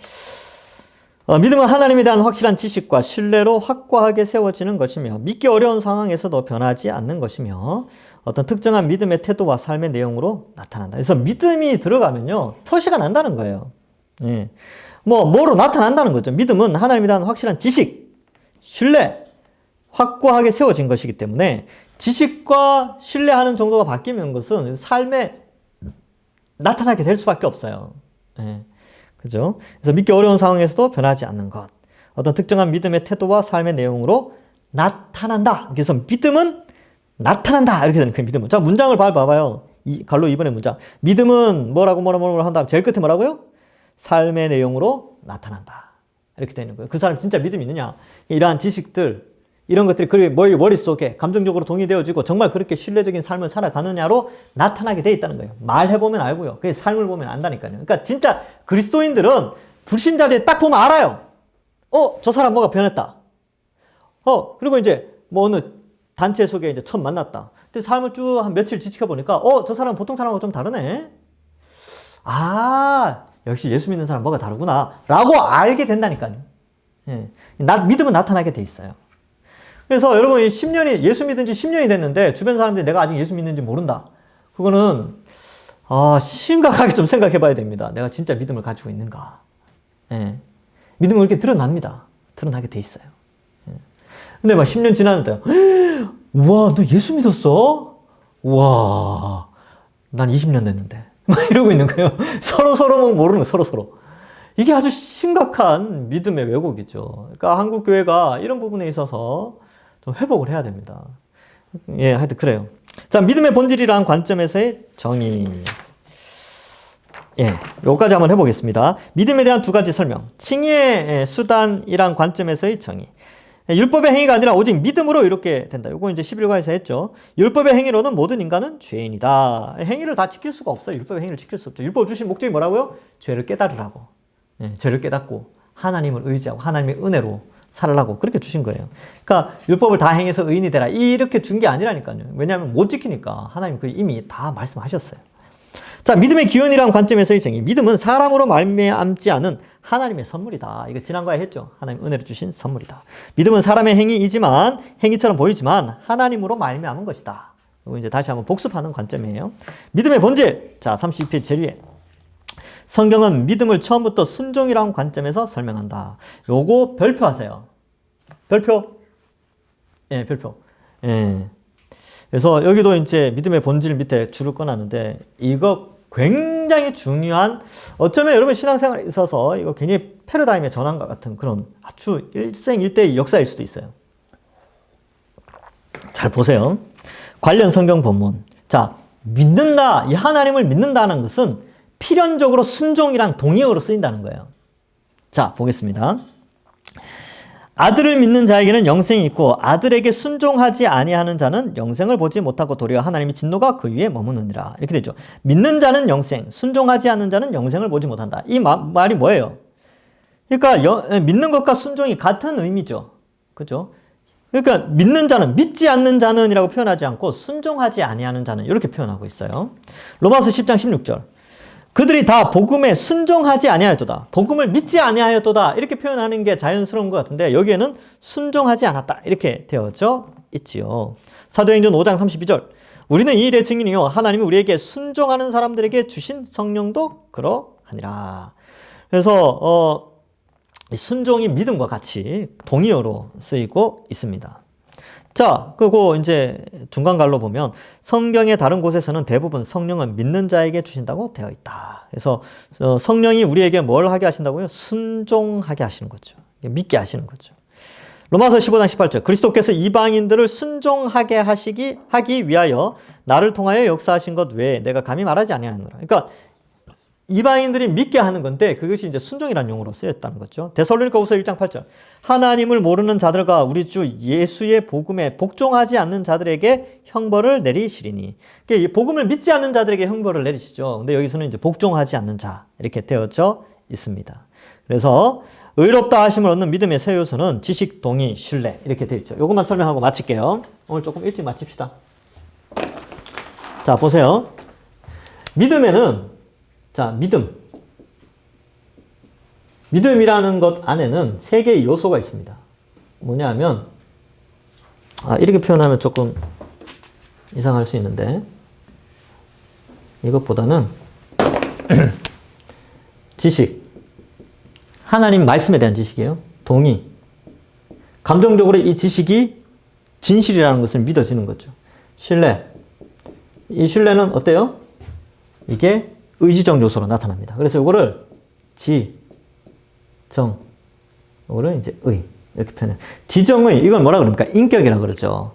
믿음은 하나님에 대한 확실한 지식과 신뢰로 확고하게 세워지는 것이며, 믿기 어려운 상황에서도 변하지 않는 것이며, 어떤 특정한 믿음의 태도와 삶의 내용으로 나타난다. 그래서 믿음이 들어가면요, 표시가 난다는 거예요. 뭐로 나타난다는 거죠. 믿음은 하나님에 대한 확실한 지식, 신뢰, 확고하게 세워진 것이기 때문에 지식과 신뢰하는 정도가 바뀌는 것은 삶에 나타나게 될 수밖에 없어요. 그죠? 그래서 믿기 어려운 상황에서도 변하지 않는 것. 어떤 특정한 믿음의 태도와 삶의 내용으로 나타난다. 그래서 믿음은 나타난다. 이렇게 되는 그 믿음은. 자, 문장을 봐봐요. 갈로 2번의 문장. 믿음은 뭐라고 한다. 제일 끝에 뭐라고요? 삶의 내용으로 나타난다. 이렇게 되는 거예요. 그 사람 진짜 믿음이 있느냐? 이러한 지식들, 이런 것들이 그 머릿속에 감정적으로 동의되어지고 정말 그렇게 신뢰적인 삶을 살아가느냐로 나타나게 돼 있다는 거예요. 말해보면 알고요. 그 삶을 보면 안다니까요. 그러니까 진짜 그리스도인들은 불신자들이 딱 보면 알아요. 저 사람 뭐가 변했다. 그리고 이제 뭐 어느 단체 속에 이제 처음 만났다. 근데 삶을 쭉 한 며칠 지켜보니까 저 사람 보통 사람하고 좀 다르네. 역시 예수 믿는 사람 뭐가 다르구나 라고 알게 된다니까요. 믿음은 나타나게 돼 있어요. 그래서 여러분 예수 믿은 지 10년이 됐는데 주변 사람들이 내가 아직 예수 믿는지 모른다. 그거는 심각하게 좀 생각해 봐야 됩니다. 내가 진짜 믿음을 가지고 있는가. 믿음은 이렇게 드러납니다. 드러나게 돼 있어요. 근데 막 10년 지났는데 우와, 너 예수 믿었어? 우와, 난 20년 됐는데 막 이러고 있는 거예요. 서로 모르는 거예요. 서로. 이게 아주 심각한 믿음의 왜곡이죠. 그러니까 한국 교회가 이런 부분에 있어서 좀 회복을 해야 됩니다. 하여튼 그래요. 자, 믿음의 본질이라는 관점에서의 정의. 여기까지 한번 해보겠습니다. 믿음에 대한 두 가지 설명. 칭의의 수단이란 관점에서의 정의. 율법의 행위가 아니라 오직 믿음으로 이렇게 된다. 이거 이제 11과에서 했죠. 율법의 행위로는 모든 인간은 죄인이다. 행위를 다 지킬 수가 없어요. 율법의 행위를 지킬 수 없죠. 율법 주신 목적이 뭐라고요? 죄를 깨달으라고. 죄를 깨닫고 하나님을 의지하고 하나님의 은혜로 살라고 그렇게 주신 거예요. 그러니까 율법을 다 행해서 의인이 되라 이렇게 준 게 아니라니까요. 왜냐하면 못 지키니까 하나님 이미 다 말씀하셨어요. 자, 믿음의 기원이라는 관점에서의 정의. 믿음은 사람으로 말미암지 않은 하나님의 선물이다. 이거 지난과에 했죠. 하나님 은혜를 주신 선물이다. 믿음은 사람의 행위처럼 보이지만 하나님으로 말미암은 것이다. 이거 이제 다시 한번 복습하는 관점이에요. 믿음의 본질. 자, 32페이지 제일 위에. 성경은 믿음을 처음부터 순종이라는 관점에서 설명한다. 요거 별표하세요. 별표. 예, 별표. 예. 그래서 여기도 이제 믿음의 본질 밑에 줄을 꺼놨는데 이거 굉장히 중요한, 어쩌면 여러분 신앙생활에 있어서 이거 굉장히 패러다임의 전환과 같은 그런 아주 일생일대의 역사일 수도 있어요. 잘 보세요. 관련 성경 본문. 자, 믿는다, 이 하나님을 믿는다는 것은 필연적으로 순종이란 동의어로 쓰인다는 거예요. 자, 보겠습니다. 아들을 믿는 자에게는 영생이 있고 아들에게 순종하지 아니하는 자는 영생을 보지 못하고 도리어 하나님의 진노가 그 위에 머무느니라. 이렇게 되죠. 믿는 자는 영생, 순종하지 않는 자는 영생을 보지 못한다. 이 말이 뭐예요? 그러니까 믿는 것과 순종이 같은 의미죠. 그죠? 그러니까 믿는 자는, 믿지 않는 자는이라고 표현하지 않고 순종하지 아니하는 자는 이렇게 표현하고 있어요. 로마서 10장 16절. 그들이 다 복음에 순종하지 아니하였도다. 복음을 믿지 아니하였도다. 이렇게 표현하는 게 자연스러운 것 같은데 여기에는 순종하지 않았다. 이렇게 되어져 있지요. 사도행전 5장 32절. 우리는 이 일의 증인이요 하나님이 우리에게 순종하는 사람들에게 주신 성령도 그러하니라. 그래서 순종이 믿음과 같이 동의어로 쓰이고 있습니다. 자, 그리고 이제 중간갈로 보면 성경의 다른 곳에서는 대부분 성령은 믿는 자에게 주신다고 되어 있다. 그래서 성령이 우리에게 뭘 하게 하신다고요? 순종하게 하시는 거죠. 믿게 하시는 거죠. 로마서 15장 18절. 그리스도께서 이방인들을 순종하게 하기 위하여 나를 통하여 역사하신 것 외에 내가 감히 말하지 아니하노라. 그러니까 이방인들이 믿게 하는 건데 그것이 이제 순종이라는 용어로 쓰였다는 거죠. 데살로니가후서 1장 8절. 하나님을 모르는 자들과 우리 주 예수의 복음에 복종하지 않는 자들에게 형벌을 내리시리니. 그러니까 이 복음을 믿지 않는 자들에게 형벌을 내리시죠. 근데 여기서는 이제 복종하지 않는 자 이렇게 되어져 있습니다. 그래서 의롭다 하심을 얻는 믿음의 세 요소는 지식, 동의, 신뢰 이렇게 되어 있죠. 이것만 설명하고 마칠게요. 오늘 조금 일찍 마칩시다. 자, 보세요. 믿음에는 자, 믿음이라는 것 안에는 세 개의 요소가 있습니다. 뭐냐면, 이렇게 표현하면 조금 이상할 수 있는데, 이것보다는 지식, 하나님 말씀에 대한 지식이에요. 동의, 감정적으로 이 지식이 진실이라는 것을 믿어지는 거죠. 신뢰, 이 신뢰는 어때요? 이게 의지적 요소로 나타납니다. 그래서 이거를 지정, 이거를 이제 의 이렇게 표현해요. 지정의 이걸 뭐라 그럽니까? 인격이라 그러죠.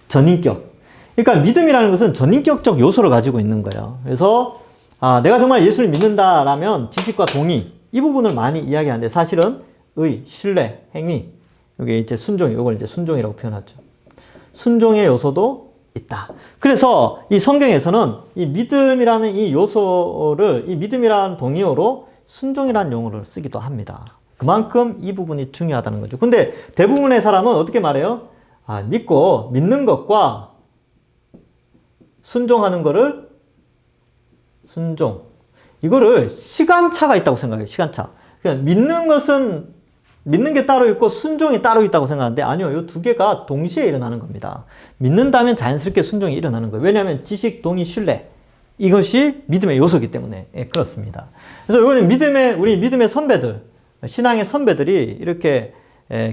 전인격. 그러니까 믿음이라는 것은 전인격적 요소를 가지고 있는 거예요. 그래서 내가 정말 예수를 믿는다라면 지식과 동의 이 부분을 많이 이야기하는데 사실은 의, 신뢰, 행위 이게 이제 순종, 이걸 이제 순종이라고 표현하죠. 순종의 요소도 있다. 그래서 이 성경에서는 이 믿음이라는 이 요소를 이 믿음이라는 동의어로 순종이라는 용어를 쓰기도 합니다. 그만큼 이 부분이 중요하다는 거죠. 근데 대부분의 사람은 어떻게 말해요? 믿고 믿는 것과 순종하는 거를 순종. 이거를 시간차가 있다고 생각해요. 시간차. 그러니까 믿는 게 따로 있고 순종이 따로 있다고 생각하는데 아니요. 이 두 개가 동시에 일어나는 겁니다. 믿는다면 자연스럽게 순종이 일어나는 거예요. 왜냐하면 지식, 동의, 신뢰 이것이 믿음의 요소이기 때문에 그렇습니다. 그래서 이거는 우리 믿음의 선배들, 신앙의 선배들이 이렇게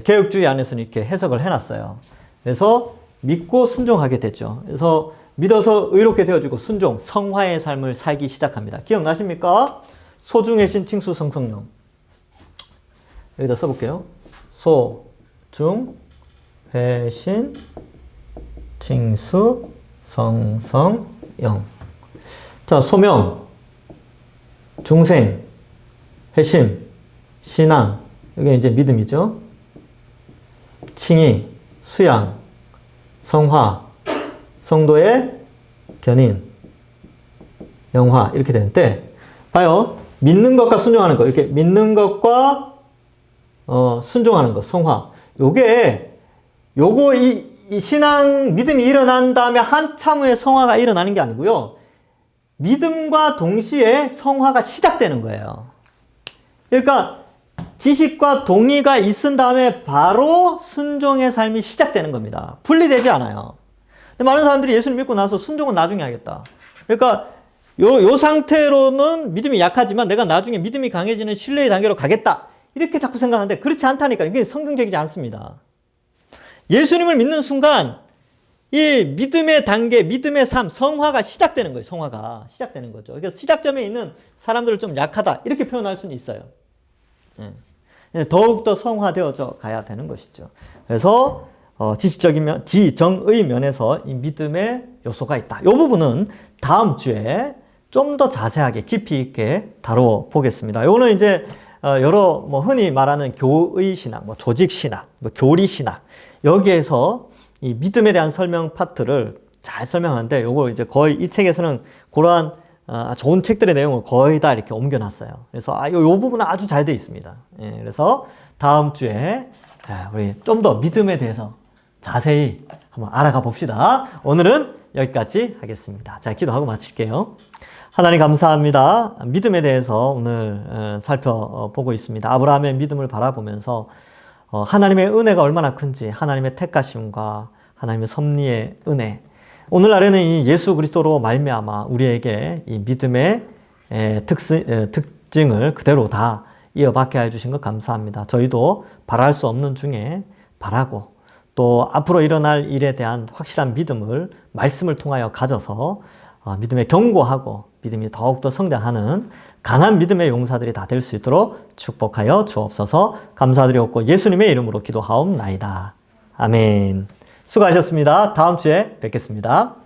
개혁주의 안에서는 이렇게 해석을 해놨어요. 그래서 믿고 순종하게 되죠. 그래서 믿어서 의롭게 되어지고 순종, 성화의 삶을 살기 시작합니다. 기억나십니까? 소중해신 칭수 성성령. 여기다 써볼게요. 소, 중, 회신, 칭수, 성, 영. 자, 소명, 중생, 회심, 신앙. 이게 이제 믿음이죠. 칭의, 수양, 성화, 성도의 견인, 영화. 이렇게 되는데, 봐요. 믿는 것과 순종하는 것. 이렇게 믿는 것과 순종하는 것, 성화. 이 신앙, 믿음이 일어난 다음에 한참 후에 성화가 일어나는 게 아니고요. 믿음과 동시에 성화가 시작되는 거예요. 그러니까 지식과 동의가 있은 다음에 바로 순종의 삶이 시작되는 겁니다. 분리되지 않아요. 근데 많은 사람들이 예수를 믿고 나서 순종은 나중에 하겠다. 그러니까 요 상태로는 믿음이 약하지만 내가 나중에 믿음이 강해지는 신뢰의 단계로 가겠다. 이렇게 자꾸 생각하는데 그렇지 않다니까. 이게 성경적이지 않습니다. 예수님을 믿는 순간 이 믿음의 단계, 믿음의 삶, 성화가 시작되는 거예요. 성화가 시작되는 거죠. 그래서 시작점에 있는 사람들을 좀 약하다. 이렇게 표현할 수는 있어요. 더욱더 성화되어져 가야 되는 것이죠. 그래서 지정의 면에서 이 믿음의 요소가 있다. 이 부분은 다음 주에 좀 더 자세하게 깊이 있게 다뤄 보겠습니다. 이거는 이제 여러 흔히 말하는 교의 신학, 조직 신학, 교리 신학 여기에서 이 믿음에 대한 설명 파트를 잘 설명하는데 요거 이제 거의 이 책에서는 그러한 좋은 책들의 내용을 거의 다 이렇게 옮겨놨어요. 그래서 요 부분은 아주 잘 되어 있습니다. 예, 그래서 다음 주에 우리 좀 더 믿음에 대해서 자세히 한번 알아가 봅시다. 오늘은 여기까지 하겠습니다. 자, 기도하고 마칠게요. 하나님 감사합니다. 믿음에 대해서 오늘 살펴보고 있습니다. 아브라함의 믿음을 바라보면서 하나님의 은혜가 얼마나 큰지, 하나님의 택하심과 하나님의 섭리의 은혜. 오늘날에는 이 예수 그리스도로 말미암아 우리에게 이 믿음의 특징을 그대로 다 이어받게 해주신 것 감사합니다. 저희도 바랄 수 없는 중에 바라고 또 앞으로 일어날 일에 대한 확실한 믿음을 말씀을 통하여 가져서 믿음에 견고하고 믿음이 더욱더 성장하는 강한 믿음의 용사들이 다 될 수 있도록 축복하여 주옵소서. 감사드리옵고 예수님의 이름으로 기도하옵나이다. 아멘. 수고하셨습니다. 다음 주에 뵙겠습니다.